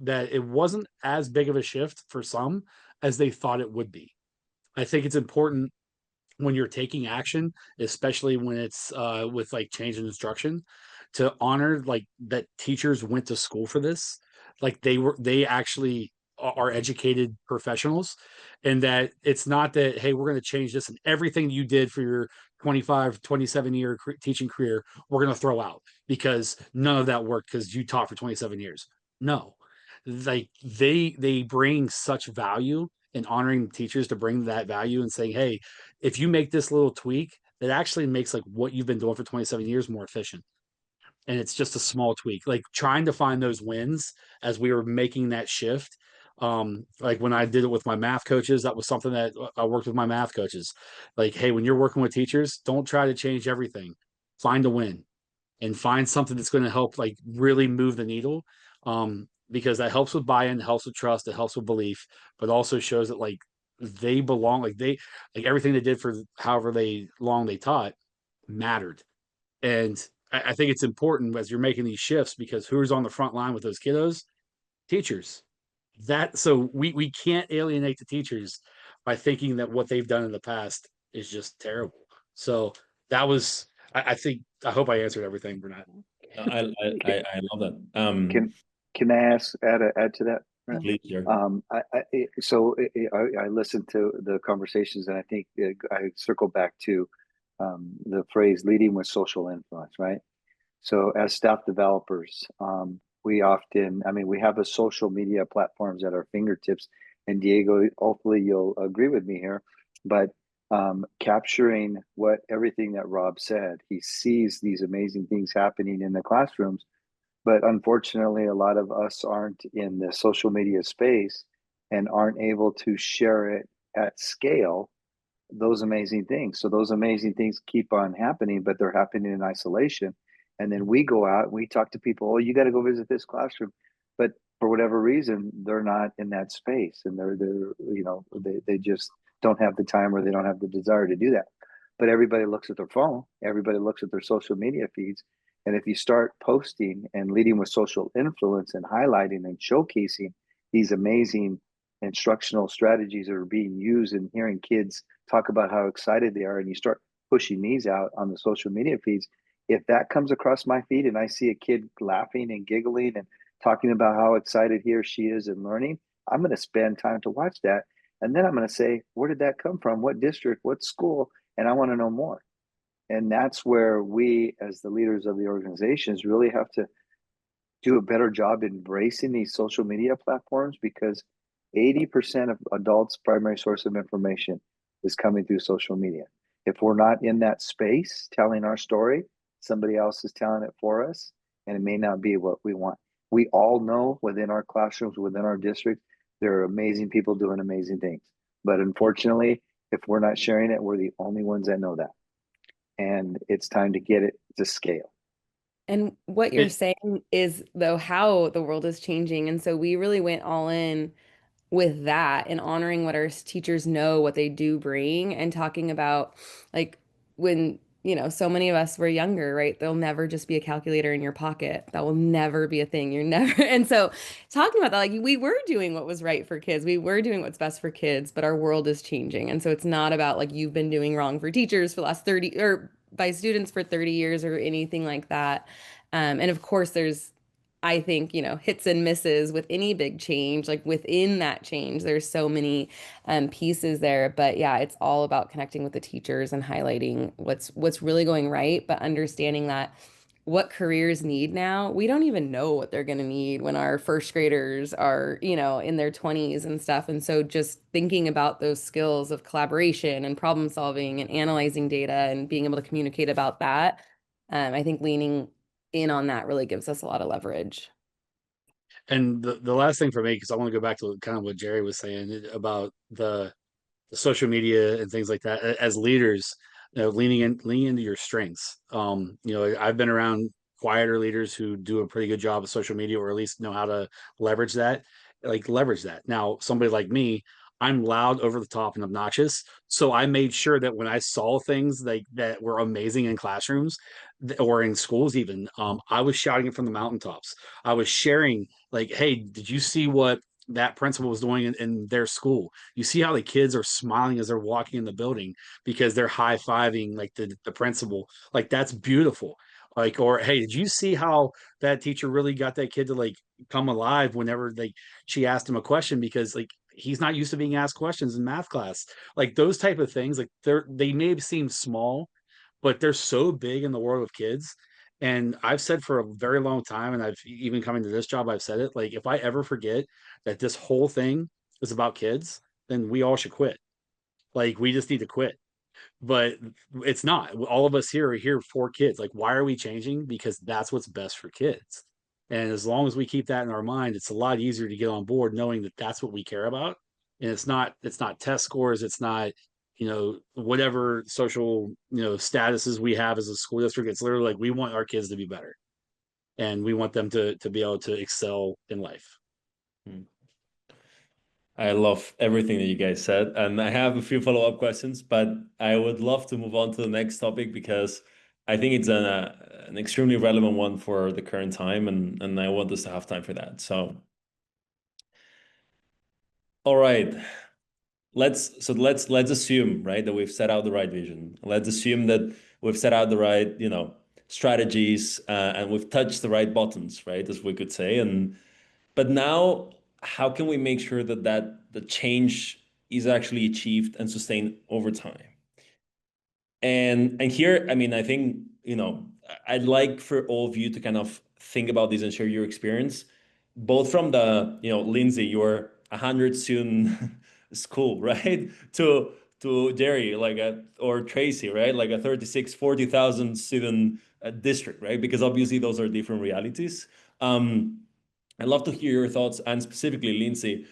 that it wasn't as big of a shift for some as they thought it would be. I think it's important when you're taking action, especially when it's with change in instruction, to honor that teachers went to school for this. They actually are educated professionals, and that it's not that, hey, we're going to change this and everything you did for your 25, 27 year teaching career, we're going to throw out because none of that worked because you taught for 27 years. No, they bring such value, and honoring teachers to bring that value and saying, hey, if you make this little tweak, that actually makes what you've been doing for 27 years more efficient. And it's just a small tweak, trying to find those wins as we were making that shift. When I did it with my math coaches, that was something that I worked with my math coaches. Hey, when you're working with teachers, don't try to change everything. Find a win and find something that's going to help really move the needle. Because that helps with buy-in, helps with trust, it helps with belief, but also shows that they belong, everything they did for however long they taught mattered. And I think it's important as you're making these shifts, because who's on the front line with those kiddos? Teachers. So we can't alienate the teachers by thinking that what they've done in the past is just terrible. So that was, I hope I answered everything, Bernat. I love that. Can I add to that? Right? Please, Jerry. I listened to the conversations, and I think I circle back to the phrase "leading with social influence." Right. So, as staff developers, we often, we have a social media platforms at our fingertips. And Diego, hopefully you'll agree with me here, but capturing everything that Rob said, he sees these amazing things happening in the classrooms, but unfortunately, a lot of us aren't in the social media space and aren't able to share it at scale, those amazing things. So those amazing things keep on happening, but they're happening in isolation. And then we go out and we talk to people, oh, you got to go visit this classroom. But for whatever reason, they're not in that space, and they just don't have the time, or they don't have the desire to do that. But everybody looks at their phone, everybody looks at their social media feeds. And if you start posting and leading with social influence and highlighting and showcasing these amazing instructional strategies that are being used, and hearing kids talk about how excited they are, and you start pushing these out on the social media feeds, if that comes across my feed and I see a kid laughing and giggling and talking about how excited he or she is in learning, I'm going to spend time to watch that. And then I'm going to say, where did that come from? What district? What school? And I want to know more. And that's where we, as the leaders of the organizations, really have to do a better job embracing these social media platforms, because 80% of adults' primary source of information is coming through social media. If we're not in that space telling our story, somebody else is telling it for us, and it may not be what we want. We all know within our classrooms, within our district, there are amazing people doing amazing things. But unfortunately, if we're not sharing it, we're the only ones that know that. And it's time to get it to scale. And what you're saying is, though, how the world is changing. And so we really went all in with that, and honoring what our teachers know, what they do bring, and talking about, like, when, so many of us were younger, right? There'll never just be a calculator in your pocket. That will never be a thing. You're never. And so talking about that, like, we were doing what was right for kids. We were doing what's best for kids, but our world is changing. And so it's not about, like, you've been doing wrong for teachers for the last 30, or by students for 30 years, or anything like that. And of course, there's, I think, hits and misses with any big change. Like, within that change, there's so many pieces there. But yeah, it's all about connecting with the teachers and highlighting what's really going right, but understanding that what careers need now, we don't even know what they're going to need when our first graders are, in their 20s and stuff. And so just thinking about those skills of collaboration and problem solving and analyzing data and being able to communicate about that, I think leaning in on that really gives us a lot of leverage. And the last thing for me, because I want to go back to kind of what Jerry was saying about the social media and things like that, as leaders, leaning into your strengths. I've been around quieter leaders who do a pretty good job of social media, or at least know how to leverage that. Now, somebody like me, I'm loud, over the top, and obnoxious. So I made sure that when I saw things that were amazing in classrooms or in schools, even, I was shouting it from the mountaintops. I was sharing, like, hey, did you see what that principal was doing in their school? You see how the kids are smiling as they're walking in the building because they're high-fiving, like, the principal. Like, that's beautiful. Like, or, hey, did you see how that teacher really got that kid to, like, come alive whenever she asked him a question, because, like, he's not used to being asked questions in math class. Like, those type of things, like, they may seem small, but they're so big in the world of kids. And I've said for a very long time, and I've even coming to this job, I've said it, like, if I ever forget that this whole thing is about kids, then we all should quit. Like, we just need to quit. But it's not. All of us here are here for kids. Like, why are we changing? Because that's what's best for kids. And as long as we keep that in our mind, it's a lot easier to get on board knowing that that's what we care about. And it's not test scores. It's not, whatever social, statuses we have as a school district. It's literally like, we want our kids to be better, and we want them to be able to excel in life. I love everything that you guys said, and I have a few follow-up questions, but I would love to move on to the next topic, because I think it's an extremely relevant one for the current time, and I want us to have time for that. So, all right, let's assume, right, that we've set out the right vision. Let's assume that we've set out the right, strategies, and we've touched the right buttons, right, as we could say. But now, how can we make sure that the change is actually achieved and sustained over time? And here, I mean, I think, I'd like for all of you to kind of think about this and share your experience, both from the, Lindsay, your 100 student school, right? To Jerry, or Traci, right? Like a 36, 40,000 student district, right? Because obviously those are different realities. I'd love to hear your thoughts, and specifically, Lindsay,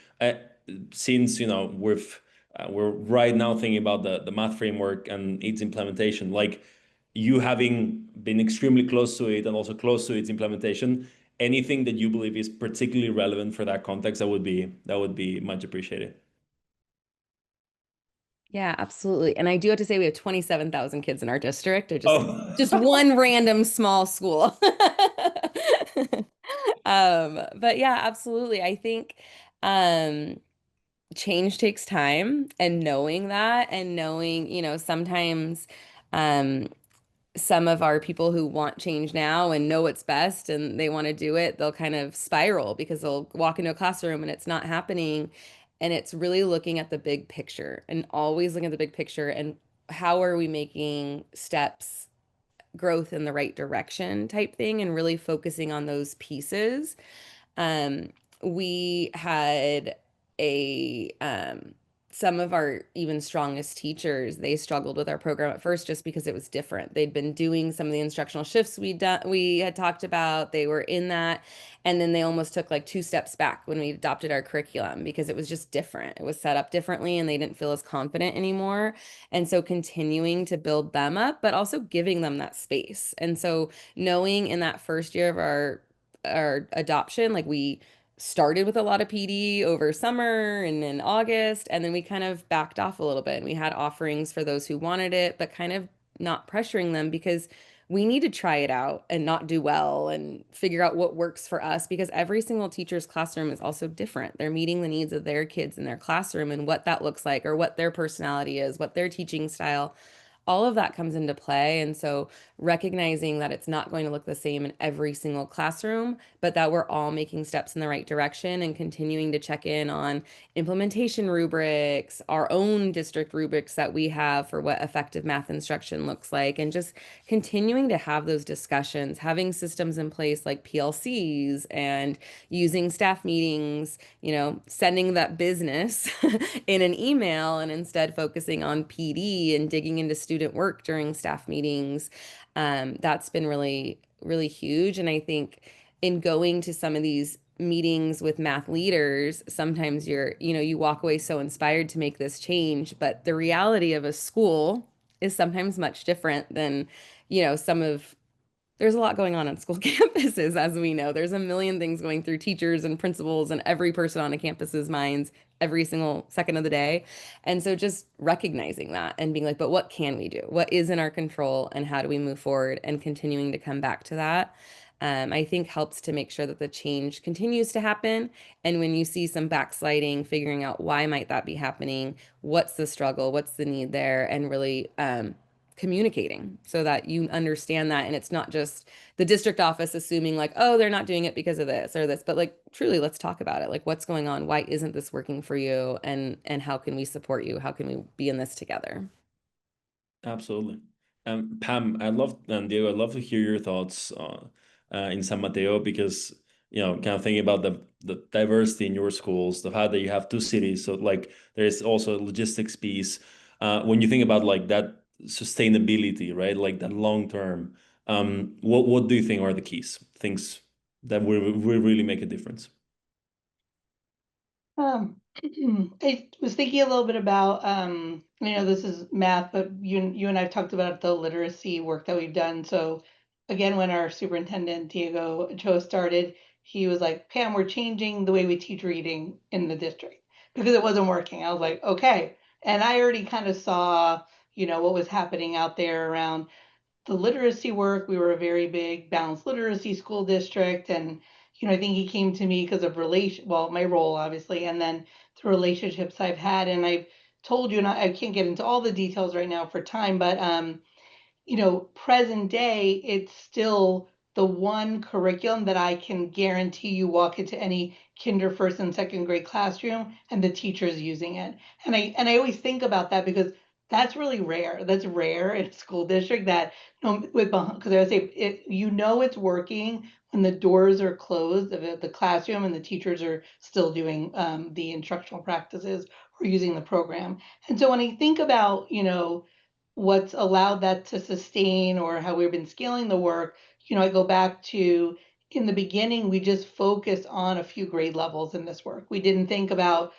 since we're right now thinking about the math framework and its implementation, like you having been extremely close to it and also close to its implementation, anything that you believe is particularly relevant for that context, that would be much appreciated. Yeah, absolutely. And I do have to say we have 27,000 kids in our district, or Oh. just one random small school. But yeah, absolutely. I think change takes time, and knowing that, and knowing, sometimes some of our people who want change now and know what's best and they want to do it, they'll kind of spiral because they'll walk into a classroom and it's not happening. And it's really looking at the big picture, and always looking at the big picture, and how are we making steps, growth in the right direction type thing, and really focusing on those pieces. We had some of our even strongest teachers, they struggled with our program at first just because it was different. They'd been doing some of the instructional shifts we had talked about. They were in that, and then they almost took like 2 steps back when we adopted our curriculum because it was just different. It was set up differently, and they didn't feel as confident anymore. And so continuing to build them up, but also giving them that space. And so knowing in that first year of our adoption, like we started with a lot of PD over summer and in August, and then we kind of backed off a little bit, and we had offerings for those who wanted it, but kind of not pressuring them, because we need to try it out and not do well and figure out what works for us, because every single teacher's classroom is also different. They're meeting the needs of their kids in their classroom and what that looks like, or what their personality is, what their teaching style. All of that comes into play. And so recognizing that it's not going to look the same in every single classroom, but that we're all making steps in the right direction, and continuing to check in on implementation rubrics, our own district rubrics that we have for what effective math instruction looks like, and just continuing to have those discussions, having systems in place like PLCs, and using staff meetings, sending that business in an email, and instead focusing on PD and digging into student work during staff meetings. That's been really, really huge. And I think in going to some of these meetings with math leaders, sometimes you walk away so inspired to make this change, but the reality of a school is sometimes much different than, there's a lot going on school campuses, as we know. There's a million things going through teachers and principals and every person on a campus's minds every single second of the day. And so just recognizing that and being like, but what can we do? What is in our control, and how do we move forward, and continuing to come back to that, I think helps to make sure that the change continues to happen. And when you see some backsliding, figuring out why might that be happening, what's the struggle, what's the need there, and really communicating so that you understand that. And it's not just the district office assuming like, oh, they're not doing it because of this or this, but like truly let's talk about it. Like, what's going on? Why isn't this working for you? And how can we support you? How can we be in this together? Absolutely. Pam, Diego, I'd love to hear your thoughts in San Mateo, because kind of thinking about the diversity in your schools, the fact that you have 2 cities, so like there's also a logistics piece. When you think about like that sustainability, right? Like that long term, what do you think are the keys, things that will really make a difference? I was thinking a little bit about, this is math, but you and I've talked about the literacy work that we've done. So again, when our superintendent, Diego Cho, started, he was like, Pam, we're changing the way we teach reading in the district because it wasn't working. I was like, okay. And I already kind of saw, what was happening out there around the literacy work. We were a very big balanced literacy school district. And, I think he came to me because of my role, obviously, and then the relationships I've had. And I've told you, and I can't get into all the details right now for time, but present day, it's still the one curriculum that I can guarantee you walk into any kinder, first and second grade classroom and the teacher's using it. And I always think about that because that's really rare. That's rare in a school district that because I say it's working when the doors are closed of the classroom and the teachers are still doing the instructional practices or using the program. And so when I think about, what's allowed that to sustain or how we've been scaling the work, I go back to in the beginning, we just focused on a few grade levels in this work. We didn't think about,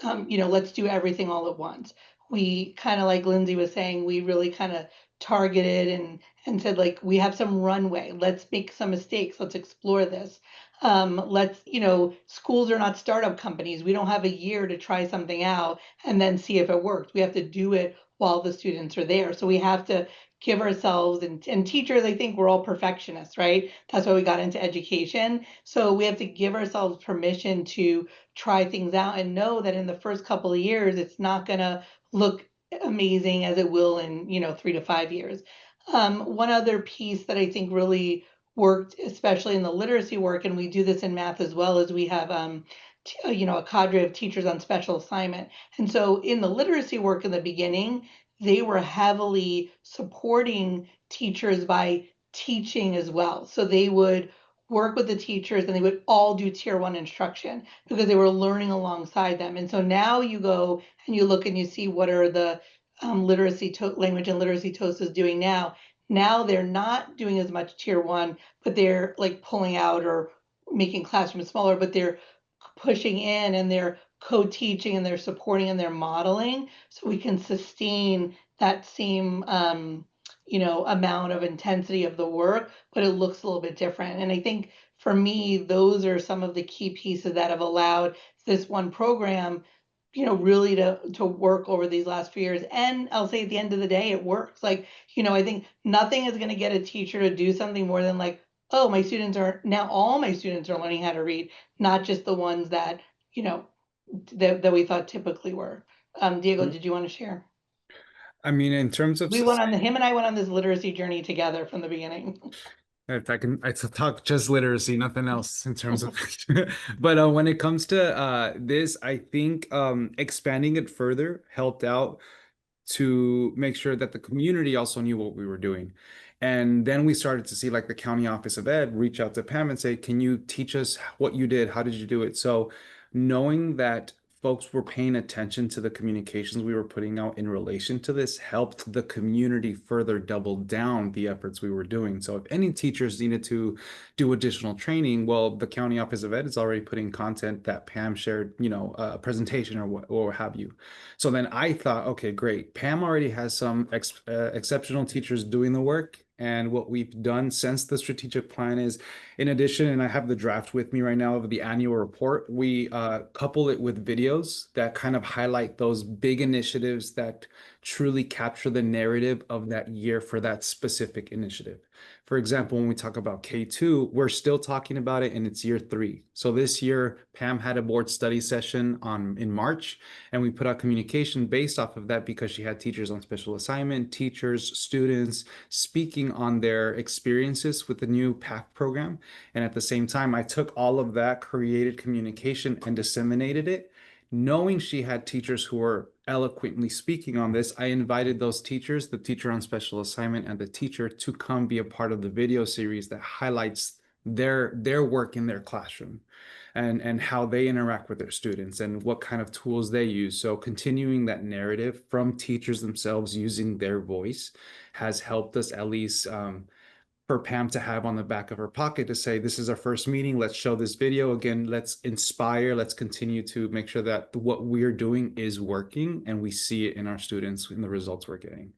let's do everything all at once. We kind of, like Lindsay was saying, we really kind of targeted and said, like, we have some runway. Let's make some mistakes. Let's explore this. Schools are not startup companies. We don't have a year to try something out and then see if it works. We have to do it while the students are there. So we have to give ourselves, and teachers, I think we're all perfectionists, right? That's why we got into education. So we have to give ourselves permission to try things out and know that in the first couple of years, it's not going to look amazing as it will in, 3 to 5 years. One other piece that I think really worked, especially in the literacy work, and we do this in math as well, is we have, a cadre of teachers on special assignment. And so in the literacy work in the beginning, they were heavily supporting teachers by teaching as well. So they would work with the teachers and they would all do tier 1 instruction because they were learning alongside them. And so now you go and you look and you see what are the language and literacy TOSAs doing now. Now they're not doing as much tier 1, but they're like pulling out or making classrooms smaller, but they're pushing in and they're co-teaching and they're supporting and they're modeling, so we can sustain that same amount of intensity of the work, but it looks a little bit different. And I think for me, those are some of the key pieces that have allowed this one program really to work over these last few years. And I'll say at the end of the day, it works. Like, I think nothing is going to get a teacher to do something more than like, oh, all my students are learning how to read, not just the ones that, that we thought typically were. Diego, did you want to share? I mean, in terms of him and I went on this literacy journey together from the beginning. if I talk just literacy, nothing else in terms of, but when it comes to this, I think expanding it further helped out to make sure that the community also knew what we were doing. And then we started to see like the county office of ed reach out to Pam and say, can you teach us what you did? How did you do it? So knowing that folks were paying attention to the communications we were putting out in relation to this helped the community further double down the efforts we were doing. So if any teachers needed to do additional training, well, the county office of ed is already putting content that Pam shared, a presentation or what have you. So then I thought, okay, great. Pam already has some exceptional teachers doing the work. And what we've done since the strategic plan is, in addition, and I have the draft with me right now of the annual report, we couple it with videos that kind of highlight those big initiatives that truly capture the narrative of that year for that specific initiative. For example, when we talk about K2, we're still talking about it in its year 3. So this year, Pam had a board study session in March, and we put out communication based off of that because she had teachers on special assignment, teachers, students speaking on their experiences with the new PAC program. And at the same time, I took all of that, created communication, and disseminated it. Knowing she had teachers who were eloquently speaking on this, I invited those teachers, the teacher on special assignment and the teacher, to come be a part of the video series that highlights their work in their classroom and how they interact with their students and what kind of tools they use. So continuing that narrative from teachers themselves using their voice has helped us at least for Pam to have on the back of her pocket to say, this is our first meeting. Let's show this video. Again, let's inspire. Let's continue to make sure that what we're doing is working and we see it in our students in the results we're getting.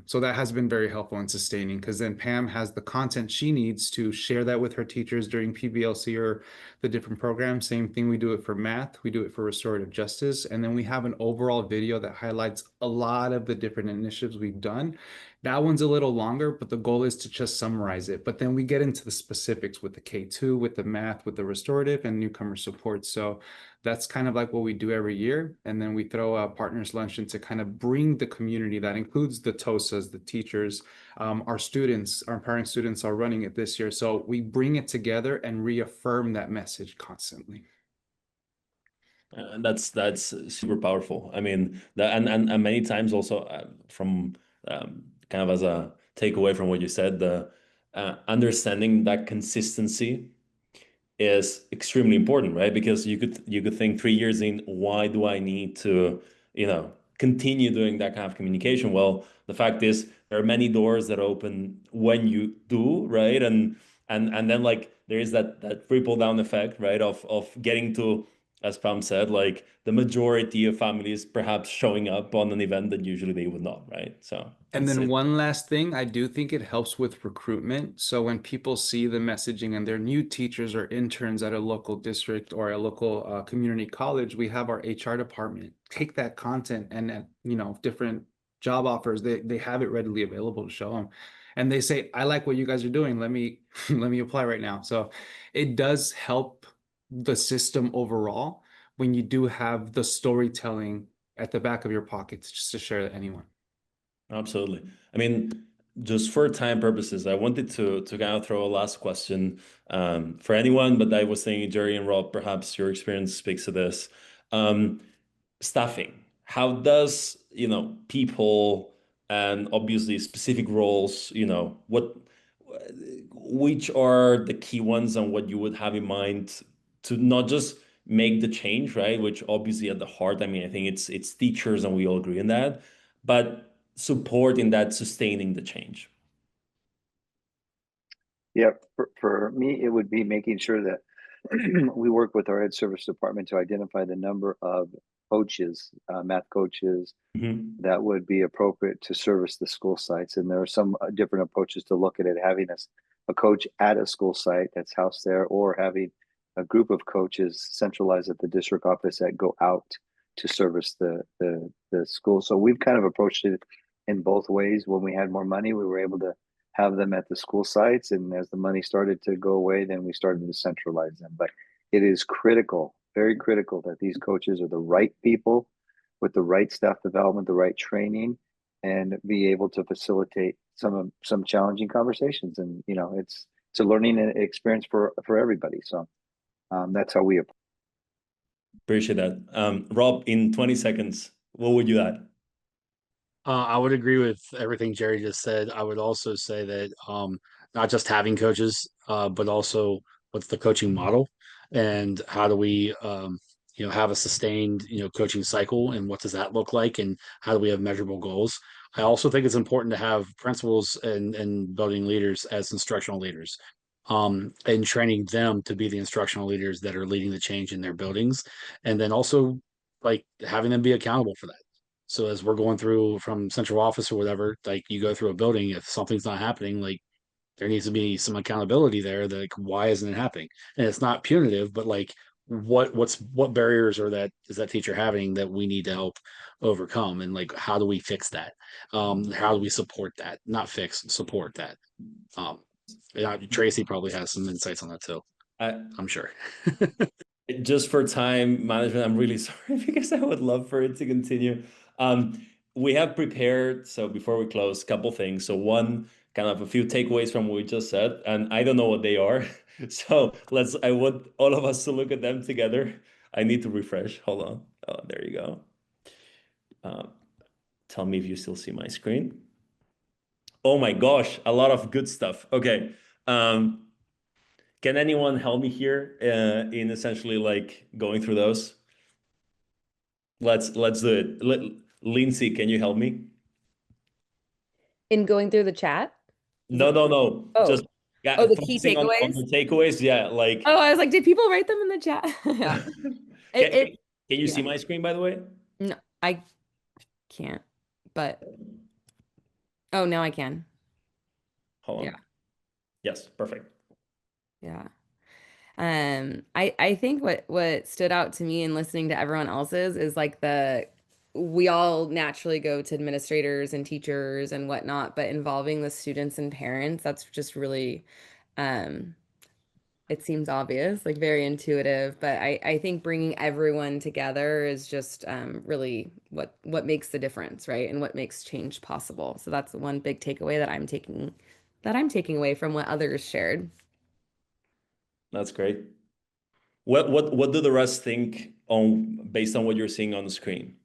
So that has been very helpful and sustaining because then Pam has the content she needs to share that with her teachers during PBLC or the different programs. Same thing, we do it for math, we do it for restorative justice. And then we have an overall video that highlights a lot of the different initiatives we've done That one's a little longer, but the goal is to just summarize it. But then we get into the specifics with the K2, with the math, with the restorative and newcomer support. So that's kind of like what we do every year. And then we throw a partners luncheon to kind of bring the community. That includes the TOSAs, the teachers, our students, our parent students are running it this year. So we bring it together and reaffirm that message constantly. That's super powerful. I mean, and many times also from kind of as a takeaway from what you said, the understanding that consistency is extremely important, right? Because you could think 3 years in, why do I need to, continue doing that kind of communication? Well, the fact is there are many doors that open when you do, right? And then like there is that ripple down effect, right? Of getting to, as Pam said, like the majority of families perhaps showing up on an event that usually they would not, right? So and then one last thing, I do think it helps with recruitment. So when people see the messaging and they're new teachers or interns at a local district or a local community college, we have our HR department take that content and different job offers, they have it readily available to show them. And they say, I like what you guys are doing. Let me apply right now. So it does help the system overall when you do have the storytelling at the back of your pockets just to share to anyone. Absolutely. I mean, just for time purposes, I wanted to kind of throw a last question for anyone, but I was thinking, Jerry and Rob, perhaps your experience speaks to this. Staffing. How does, people and obviously specific roles, which are the key ones and what you would have in mind to not just make the change, right? Which obviously at the heart, I mean, I think it's teachers and we all agree on that, but support in that sustaining the change. Yeah, for me, it would be making sure that we work with our ed service department to identify the number of coaches, math coaches, that would be appropriate to service the school sites. And there are some different approaches to look at it, having a coach at a school site that's housed there, or having a group of coaches centralized at the district office that go out to service the school. So we've kind of approached it in both ways. When we had more money, we were able to have them at the school sites. And as the money started to go away, then we started to centralize them. But it is critical, very critical, that these coaches are the right people with the right staff development, the right training, and be able to facilitate some challenging conversations. And, it's a learning experience for everybody. So that's how we approach. Appreciate that. Rob, in 20 seconds, what would you add? I would agree with everything Jerry just said. I would also say that not just having coaches, but also what's the coaching model and how do we have a sustained coaching cycle, and what does that look like, and how do we have measurable goals. I also think it's important to have principals and building leaders as instructional leaders, and training them to be the instructional leaders that are leading the change in their buildings, and then also like having them be accountable for that. So as we're going through from central office or whatever, like you go through a building, if something's not happening, like there needs to be some accountability there. That, like, why isn't it happening? And it's not punitive, but like what barriers is that teacher having that we need to help overcome, and like how do we fix that? How do we support that? Not fix, support that. Traci probably has some insights on that too. I'm sure. Just for time management, I'm really sorry because I would love for it to continue. We have prepared, so before we close, a couple things. So one, kind of a few takeaways from what we just said, and I don't know what they are. So I want all of us to look at them together. I need to refresh. Hold on. Oh, there you go. Tell me if you still see my screen. Oh my gosh, a lot of good stuff. Okay. Can anyone help me here in essentially like going through those? Let's do it. Lindsay, can you help me? In going through the chat? No. Oh. Just the key focusing on takeaways? the takeaways. Yeah, like. Oh, I was like, did people write them in the chat? Yeah. Can you see my screen, by the way? No, I can't. But oh, now I can. Hold on. Yeah. Yes, perfect. Yeah. I think what stood out to me in listening to everyone else's is like the we all naturally go to administrators and teachers and whatnot, but involving the students and parents, that's just really, it seems obvious, like very intuitive, but I think bringing everyone together is just really what makes the difference, right? And what makes change possible. So that's the one big takeaway that I'm taking away from what others shared. That's great. What do the rest think on based on what you're seeing on the screen?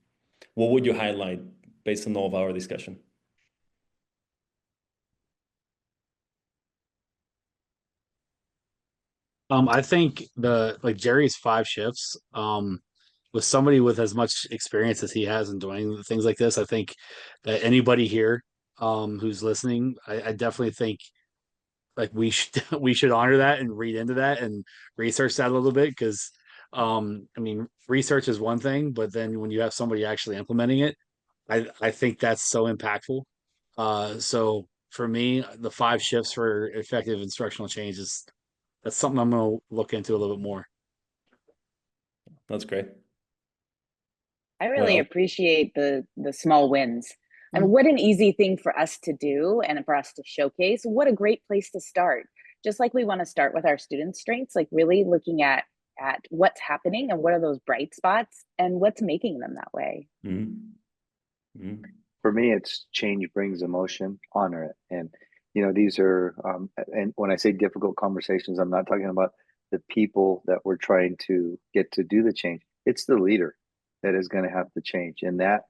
What would you highlight based on all of our discussion? I think like Jerry's 5 shifts, with somebody with as much experience as he has in doing things like this, I think that anybody here, who's listening, I definitely think like we should we should honor that and read into that and research that a little bit because, I mean, research is one thing, but then when you have somebody actually implementing it, I think that's so impactful. So for me, the 5 shifts for effective instructional change is that's something I'm going to look into a little bit more. That's great. I really Well, appreciate the small wins. I mean, what an easy thing for us to do and for us to showcase. What a great place to start. Just like we want to start with our students' strengths, like really looking at what's happening and what are those bright spots and what's making them that way. For me, it's change brings emotion, honor it. And, you know, these are, and when I say difficult conversations, I'm not talking about the people that we're trying to get to do the change. It's the leader that is going to have to change. And that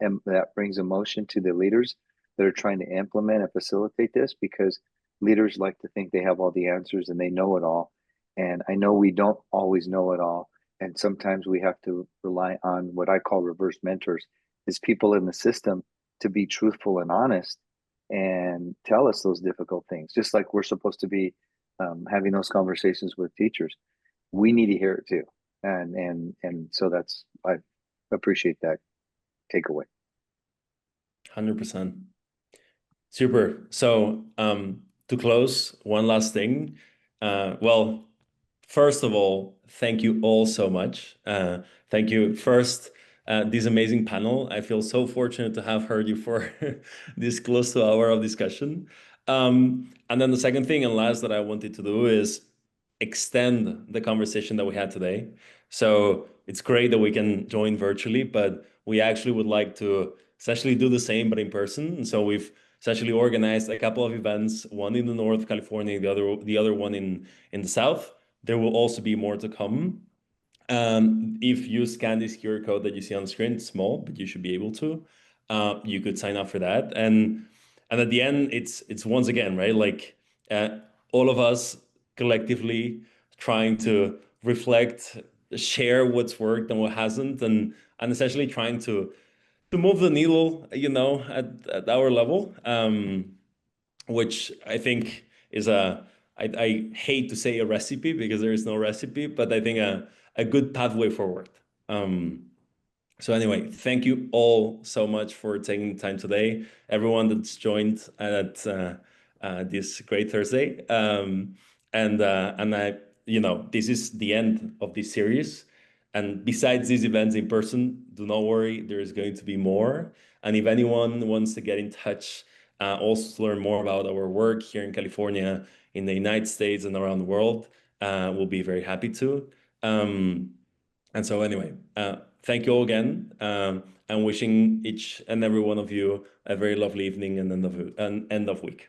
brings emotion to the leaders that are trying to implement and facilitate this, because leaders like to think they have all the answers and they know it all. And I know we don't always know it all. And sometimes we have to rely on what I call reverse mentors, is people in the system to be truthful and honest and tell us those difficult things. Just like we're supposed to be having those conversations with teachers, we need to hear it too. And so that's, I appreciate that takeaway. 100%. Super. So to close, one last thing. Well, first of all, thank you all so much. Thank you first, this amazing panel. I feel so fortunate to have heard you for this close to hour of discussion. And then the second thing and last that I wanted to do is extend the conversation that we had today. So it's great that we can join virtually, but we actually would like to essentially do the same, but in person. And so we've essentially organized a couple of events, one in the north of California, the other one in the south. There will also be more to come. If you scan this QR code that you see on the screen, it's small, but you should be able to. You could sign up for that. And at the end, it's once again, right? Like all of us collectively trying to reflect, share what's worked and what hasn't, and essentially trying to move the needle, you know, at our level, which I think is I hate to say a recipe because there is no recipe, but I think a good pathway forward. So anyway, thank you all so much for taking the time today, everyone that's joined at this great Thursday. And I, you know, this is the end of this series. And besides these events in person, do not worry, there is going to be more. And if anyone wants to get in touch, also to learn more about our work here in California, in the United States and around the world, we'll be very happy to. And so anyway, thank you all again. I'm wishing each and every one of you a very lovely evening and end of week.